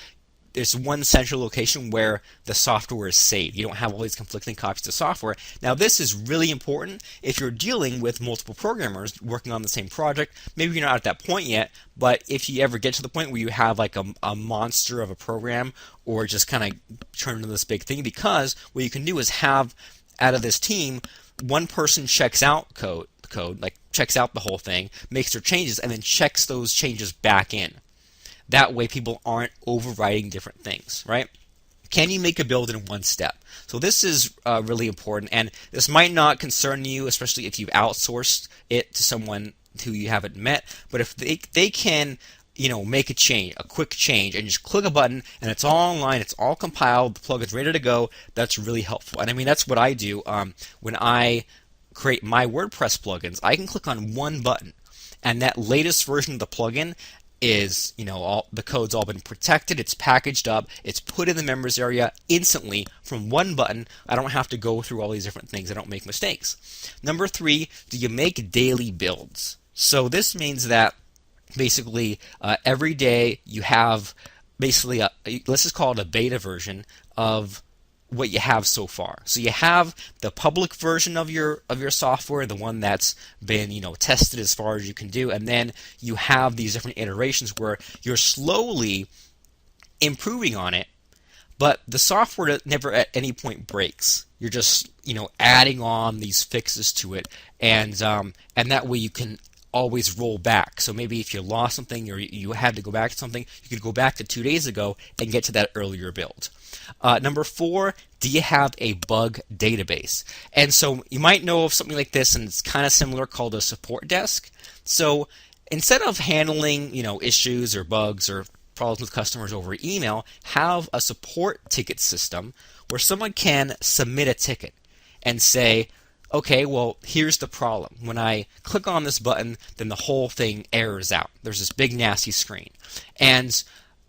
there's one central location where the software is saved. You don't have all these conflicting copies of software. Now, this is really important if you're dealing with multiple programmers working on the same project. Maybe you're not at that point yet, but if you ever get to the point where you have like a monster of a program or just kind of turn into this big thing, because what you can do is have out of this team, one person checks out code, like checks out the whole thing, makes their changes, and then checks those changes back in. That way people aren't overwriting different things, right? Can you make a build in one step? So this is really important, and this might not concern you, especially if you've outsourced it to someone who you haven't met, but if they can make a change, a quick change, and just click a button, and it's all online, it's all compiled, the plugin's ready to go, that's really helpful. And I mean, that's what I do when I create my WordPress plugins. I can click on one button, and that latest version of the plugin is, all the code's all been protected, it's packaged up, it's put in the members area instantly from one button. I don't have to go through all these different things. I don't make mistakes. Number 3, do you make daily builds? So this means that basically every day you have basically let's just call it a beta version of what you have so far. So you have the public version of your software, the one that's been tested as far as you can do, and then you have these different iterations where you're slowly improving on it, but the software never at any point breaks. You're just adding on these fixes to it, and that way you can always roll back. So maybe if you lost something or you had to go back to something, you could go back to 2 days ago and get to that earlier build. Number 4, do you have a bug database? And so you might know of something like this, and it's kind of similar, called a support desk. So instead of handling issues or bugs or problems with customers over email, have a support ticket system where someone can submit a ticket and say, okay, well, here's the problem. When I click on this button, then the whole thing errors out. There's this big nasty screen. And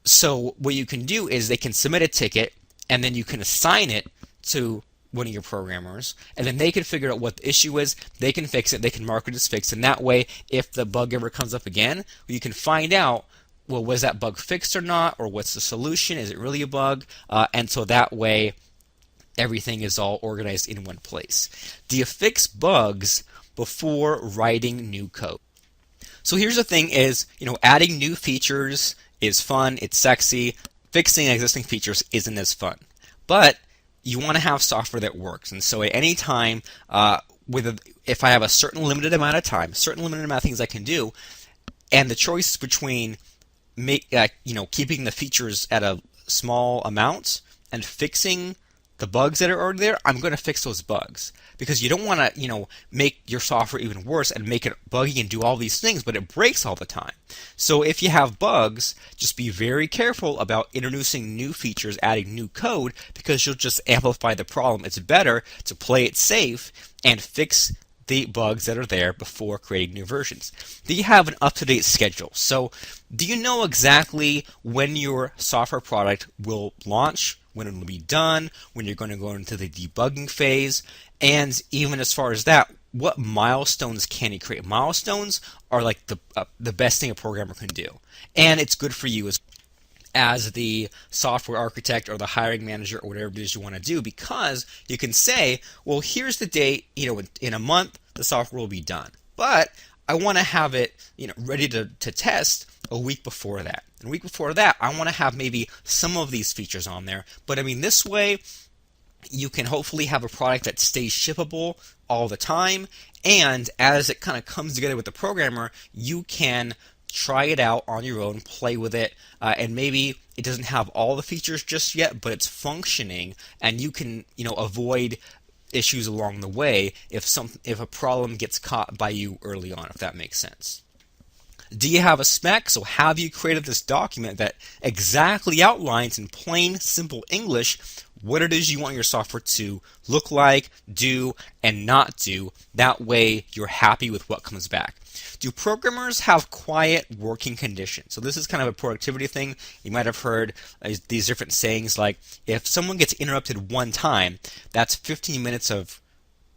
so what you can do is they can submit a ticket, and then you can assign it to one of your programmers, and then they can figure out what the issue is, they can fix it, they can mark it as fixed, and that way, if the bug ever comes up again, you can find out, well, was that bug fixed or not, or what's the solution, is it really a bug, and so that way, everything is all organized in one place. Do you fix bugs before writing new code? So here's the thing is, adding new features is fun, it's sexy. Fixing existing features isn't as fun. But you want to have software that works. And so at any time, if I have a certain limited amount of time, a certain limited amount of things I can do, and the choice between keeping the features at a small amount and fixing the bugs that are already there, I'm going to fix those bugs, because you don't want to, make your software even worse and make it buggy and do all these things, but it breaks all the time. So if you have bugs, just be very careful about introducing new features, adding new code, because you'll just amplify the problem. It's better to play it safe and fix the bugs that are there before creating new versions. Do you have an up-to-date schedule? So do you know exactly when your software product will launch, when it will be done, when you're going to go into the debugging phase, and even as far as that, what milestones can he create? Milestones are like the best thing a programmer can do, and it's good for you as the software architect or the hiring manager or whatever it is you want to do, because you can say, well, here's the date, in a month the software will be done, but I want to have it ready to test a week before that. And a week before that, I want to have maybe some of these features on there. But I mean, this way you can hopefully have a product that stays shippable all the time, and as it kind of comes together with the programmer, you can try it out on your own, play with it, and maybe it doesn't have all the features just yet, but it's functioning, and you can avoid issues along the way if a problem gets caught by you early on, if that makes sense. Do you have a spec? So have you created this document that exactly outlines in plain, simple English what it is you want your software to look like, do, and not do? That way you're happy with what comes back. Do programmers have quiet working conditions? So this is kind of a productivity thing. You might have heard these different sayings like, if someone gets interrupted one time, that's 15 minutes of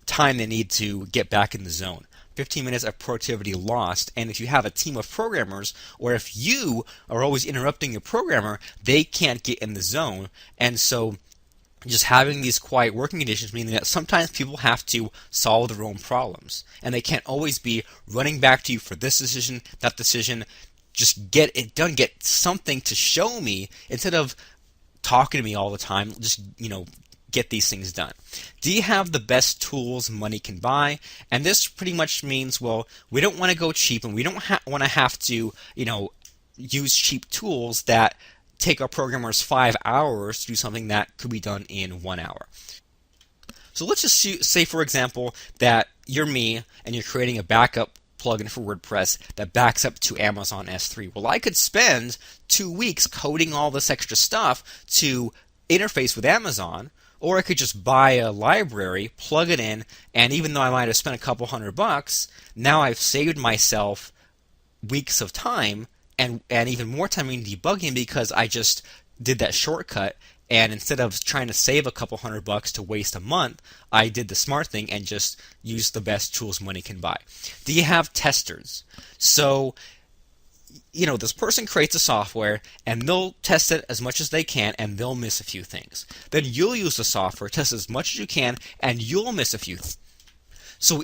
time they need to get back in the zone. 15 minutes of productivity lost. And if you have a team of programmers, or if you are always interrupting your programmer, they can't get in the zone. And so just having these quiet working conditions mean that sometimes people have to solve their own problems, and they can't always be running back to you for this decision, that decision. Just get it done, get something to show me instead of talking to me all the time. Just get these things done. Do you have the best tools money can buy? And this pretty much means, well, we don't want to go cheap, and we don't want to have to use cheap tools that take our programmers 5 hours to do something that could be done in 1 hour. So let's just say, for example, that you're me and you're creating a backup plugin for WordPress that backs up to Amazon S3. Well, I could spend 2 weeks coding all this extra stuff to interface with Amazon, or I could just buy a library, plug it in, and even though I might have spent a couple $100, now I've saved myself weeks of time and even more time in debugging, because I just did that shortcut, and instead of trying to save a couple $100 to waste a month, I did the smart thing and just used the best tools money can buy. Do you have testers? So this person creates a software and they'll test it as much as they can, and they'll miss a few things. Then you'll use the software, test as much as you can, and you'll miss a few things. So,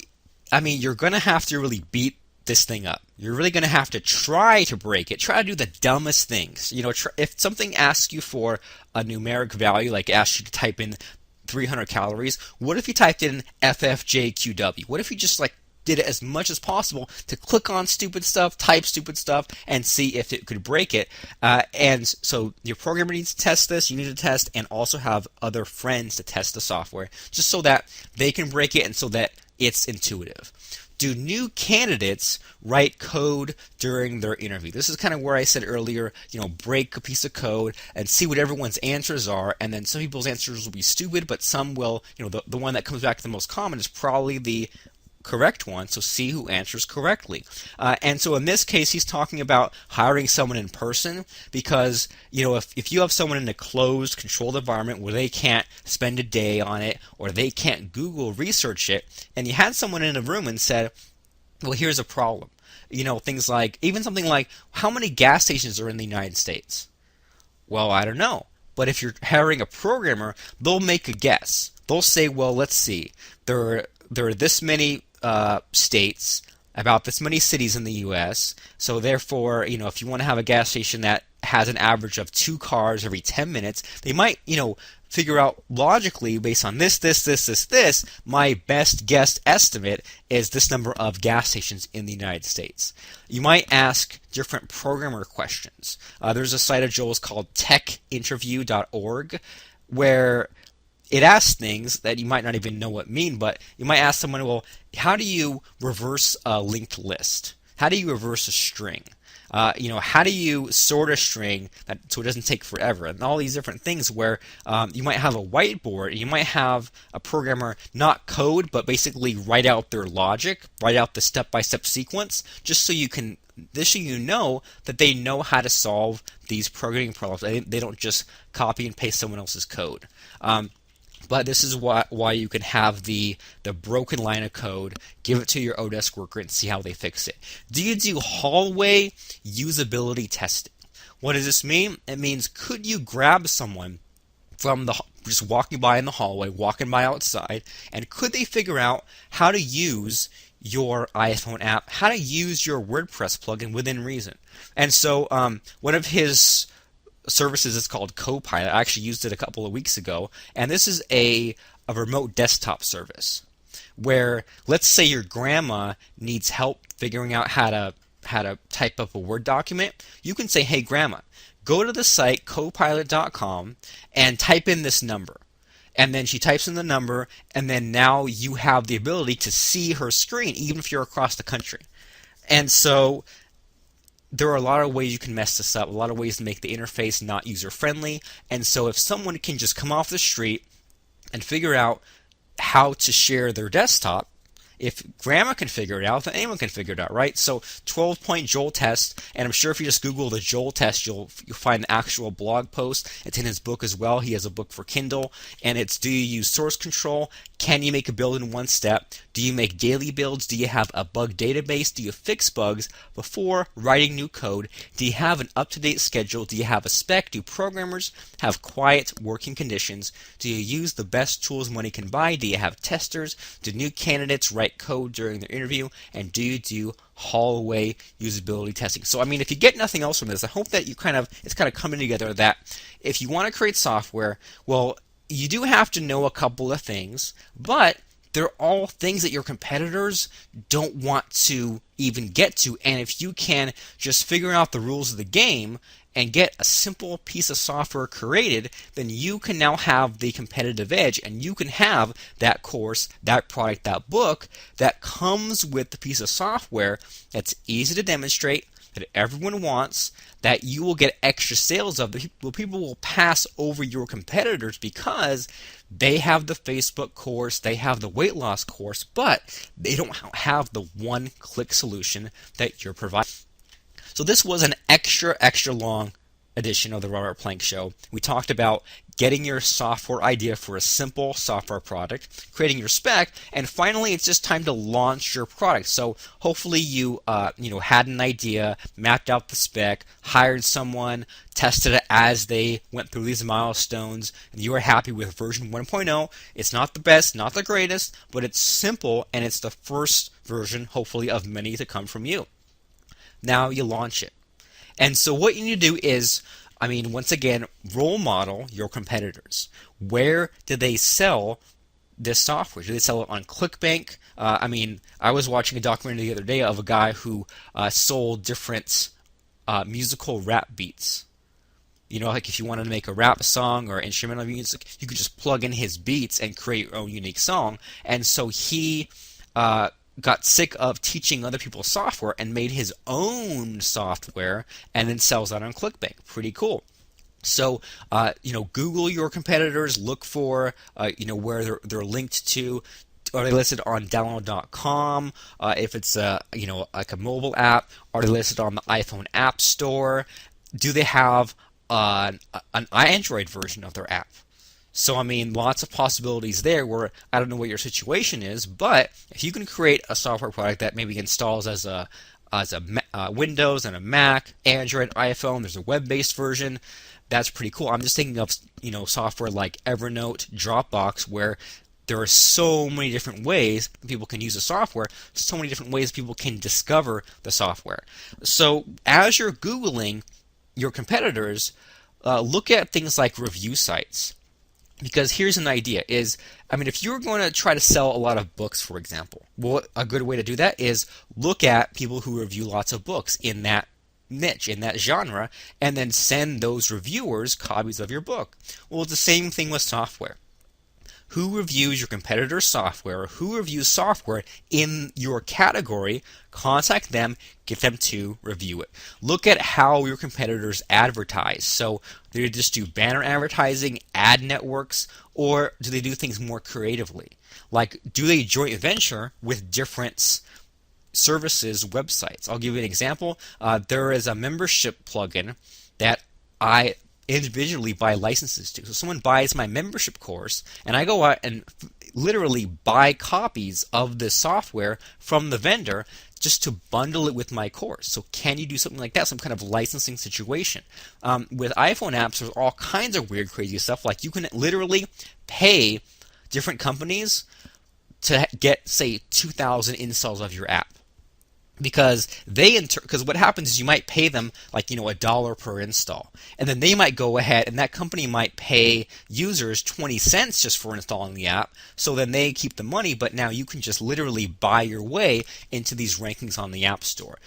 you're going to have to really beat this thing up. You're really going to have to try to break it. Try to do the dumbest things. If something asks you for a numeric value, like asks you to type in 300 calories, what if you typed in FFJQW? What if you just did it as much as possible to click on stupid stuff, type stupid stuff, and see if it could break it? And so your programmer needs to test this, you need to test, and also have other friends to test the software, just so that they can break it and so that it's intuitive. Do new candidates write code during their interview? This is kind of where I said earlier, break a piece of code and see what everyone's answers are, and then some people's answers will be stupid, but some will, the one that comes back the most common is probably the correct one, so see who answers correctly. And so in this case, he's talking about hiring someone in person, because if you have someone in a closed, controlled environment where they can't spend a day on it, or they can't Google research it, and you had someone in a room and said, well, here's a problem. Things like, even something like, how many gas stations are in the United States? Well, I don't know. But if you're hiring a programmer, they'll make a guess. They'll say, well, let's see, there are this many states, about this many cities in the U.S., so therefore, if you want to have a gas station that has an average of 2 cars every 10 minutes, they might, figure out logically, based on this, my best guess estimate is this number of gas stations in the United States. You might ask different programmer questions. There's a site of Joel's called techinterview.org, where it asks things that you might not even know what mean, but you might ask someone, well, how do you reverse a linked list? How do you reverse a string? How do you sort a string so it doesn't take forever? And all these different things where you might have a whiteboard, you might have a programmer not code, but basically write out their logic, write out the step-by-step sequence, just so you know that they know how to solve these programming problems. They don't just copy and paste someone else's code. But this is why you can have the broken line of code, give it to your Odesk worker, and see how they fix it. Do you do hallway usability testing? What does this mean? It means, could you grab someone from just walking by in the hallway, walking by outside, and could they figure out how to use your iPhone app, how to use your WordPress plugin within reason? And so one of his services is called Copilot. I actually used it a couple of weeks ago, and this is a remote desktop service where, let's say your grandma needs help figuring out how to type up a Word document. You can say, hey grandma, go to the site copilot.com and type in this number. And then she types in the number, and then now you have the ability to see her screen even if you're across the country. And so there are a lot of ways you can mess this up, a lot of ways to make the interface not user-friendly. And so if someone can just come off the street and figure out how to share their desktop, if grandma can figure it out, then anyone can figure it out, right? So 12-point Joel test, and I'm sure if you just Google the Joel test, you'll find the actual blog post. It's in his book as well. He has a book for Kindle, and it's, do you use source control? Can you make a build in one step? Do you make daily builds? Do you have a bug database? Do you fix bugs before writing new code? Do you have an up-to-date schedule? Do you have a spec? Do programmers have quiet working conditions? Do you use the best tools money can buy? Do you have testers? Do new candidates write code during their interview? And do you do hallway usability testing? So, I mean, if you get nothing else from this, I hope that it's kind of coming together that if you want to create software, well, you do have to know a couple of things, but they're all things that your competitors don't want to even get to. And if you can just figure out the rules of the game and get a simple piece of software created, then you can now have the competitive edge, and you can have that course, that product, that book that comes with the piece of software that's easy to demonstrate, that everyone wants, that you will get extra sales of. People will pass over your competitors because they have the Facebook course, they have the weight loss course, but they don't have the one-click solution that you're providing. So this was an extra long edition of the Robert Plank Show. We talked about getting your software idea for a simple software product, creating your spec, and finally it's just time to launch your product. So hopefully you had an idea, mapped out the spec, hired someone, tested it as they went through these milestones, and you are happy with version 1.0. It's not the best, not the greatest, but it's simple, and it's the first version, hopefully, of many to come from you. Now you launch it. And so what you need to do is, once again, role model your competitors. Where do they sell this software? Do they sell it on ClickBank? I was watching a documentary the other day of a guy who sold different musical rap beats. Like if you wanted to make a rap song or instrumental music, you could just plug in his beats and create your own unique song. And so he got sick of teaching other people software and made his own software and then sells that on ClickBank. Pretty cool. So, Google your competitors, look for, where they're linked to. Are they listed on download.com? If it's like a mobile app, are they listed on the iPhone App Store? Do they have an Android version of their app? So, lots of possibilities there where I don't know what your situation is, but if you can create a software product that maybe installs as a Windows and a Mac, Android, iPhone, there's a web-based version, that's pretty cool. I'm just thinking of, software like Evernote, Dropbox, where there are so many different ways people can use the software, so many different ways people can discover the software. So, as you're Googling your competitors, look at things like review sites. Because here's an idea is, if you're going to try to sell a lot of books, for example, well, a good way to do that is look at people who review lots of books in that niche, in that genre, and then send those reviewers copies of your book. Well, it's the same thing with software. Who reviews your competitor's software, or who reviews software in your category, contact them, get them to review it. Look at how your competitors advertise. So, do they just do banner advertising, ad networks, or do they do things more creatively? Like, do they joint venture with different services, websites? I'll give you an example. There is a membership plugin that individually buy licenses to. So someone buys my membership course, and I go out and literally buy copies of this software from the vendor just to bundle it with my course. So can you do something like that, some kind of licensing situation? With iPhone apps, there's all kinds of weird, crazy stuff. Like you can literally pay different companies to get, say, 2,000 installs of your app. Because what happens is you might pay them like $1 per install, and then they might go ahead and that company might pay users 20 cents just for installing the app. So then they keep the money, but now you can just literally buy your way into these rankings on the App Store.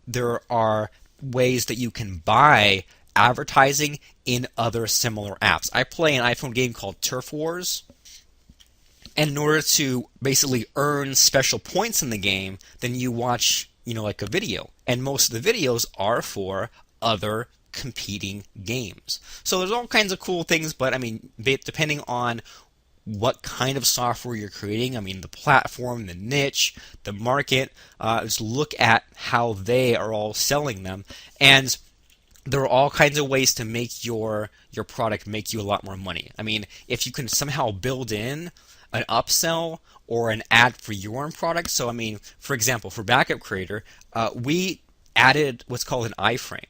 There are ways that you can buy advertising in other similar apps. I play an iPhone game called Turf Wars. And in order to basically earn special points in the game, then you watch, like a video. And most of the videos are for other competing games. So there's all kinds of cool things, but depending on what kind of software you're creating, the platform, the niche, the market, just look at how they are all selling them. And there are all kinds of ways to make your product make you a lot more money. If you can somehow build in an upsell or an ad for your own product. So, for example, for Backup Creator, we added what's called an iframe.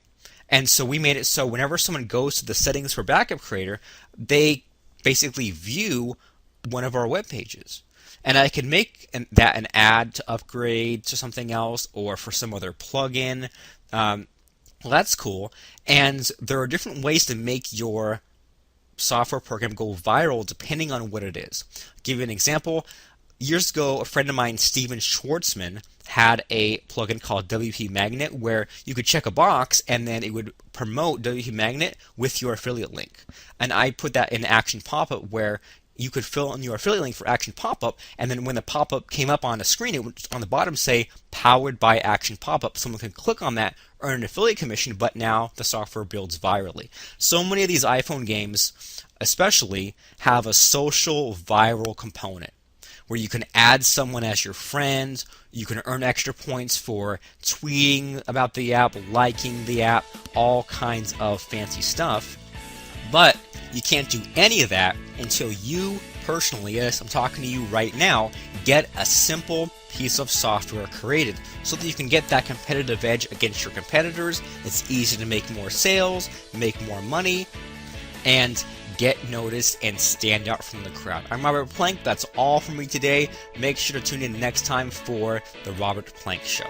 And so we made it so whenever someone goes to the settings for Backup Creator, they basically view one of our web pages. And I can make that an ad to upgrade to something else or for some other plugin. Well, that's cool. And there are different ways to make your software program go viral depending on what it is. I'll give you an example. Years ago, a friend of mine, Steven Schwartzman, had a plugin called WP Magnet where you could check a box and then it would promote WP Magnet with your affiliate link. And I put that in Action Popup where you could fill in your affiliate link for Action Popup, and then when the pop-up came up on the screen, it would on the bottom say powered by Action Popup. Someone can click on that, earn an affiliate commission, but now the software builds virally. So many of these iPhone games especially have a social viral component where you can add someone as your friend, you can earn extra points for tweeting about the app, liking the app, all kinds of fancy stuff. But you can't do any of that until you personally, yes, I'm talking to you right now, get a simple piece of software created so that you can get that competitive edge against your competitors. It's easy to make more sales, make more money, and get noticed and stand out from the crowd. I'm Robert Plank. That's all from me today. Make sure to tune in next time for The Robert Plank Show.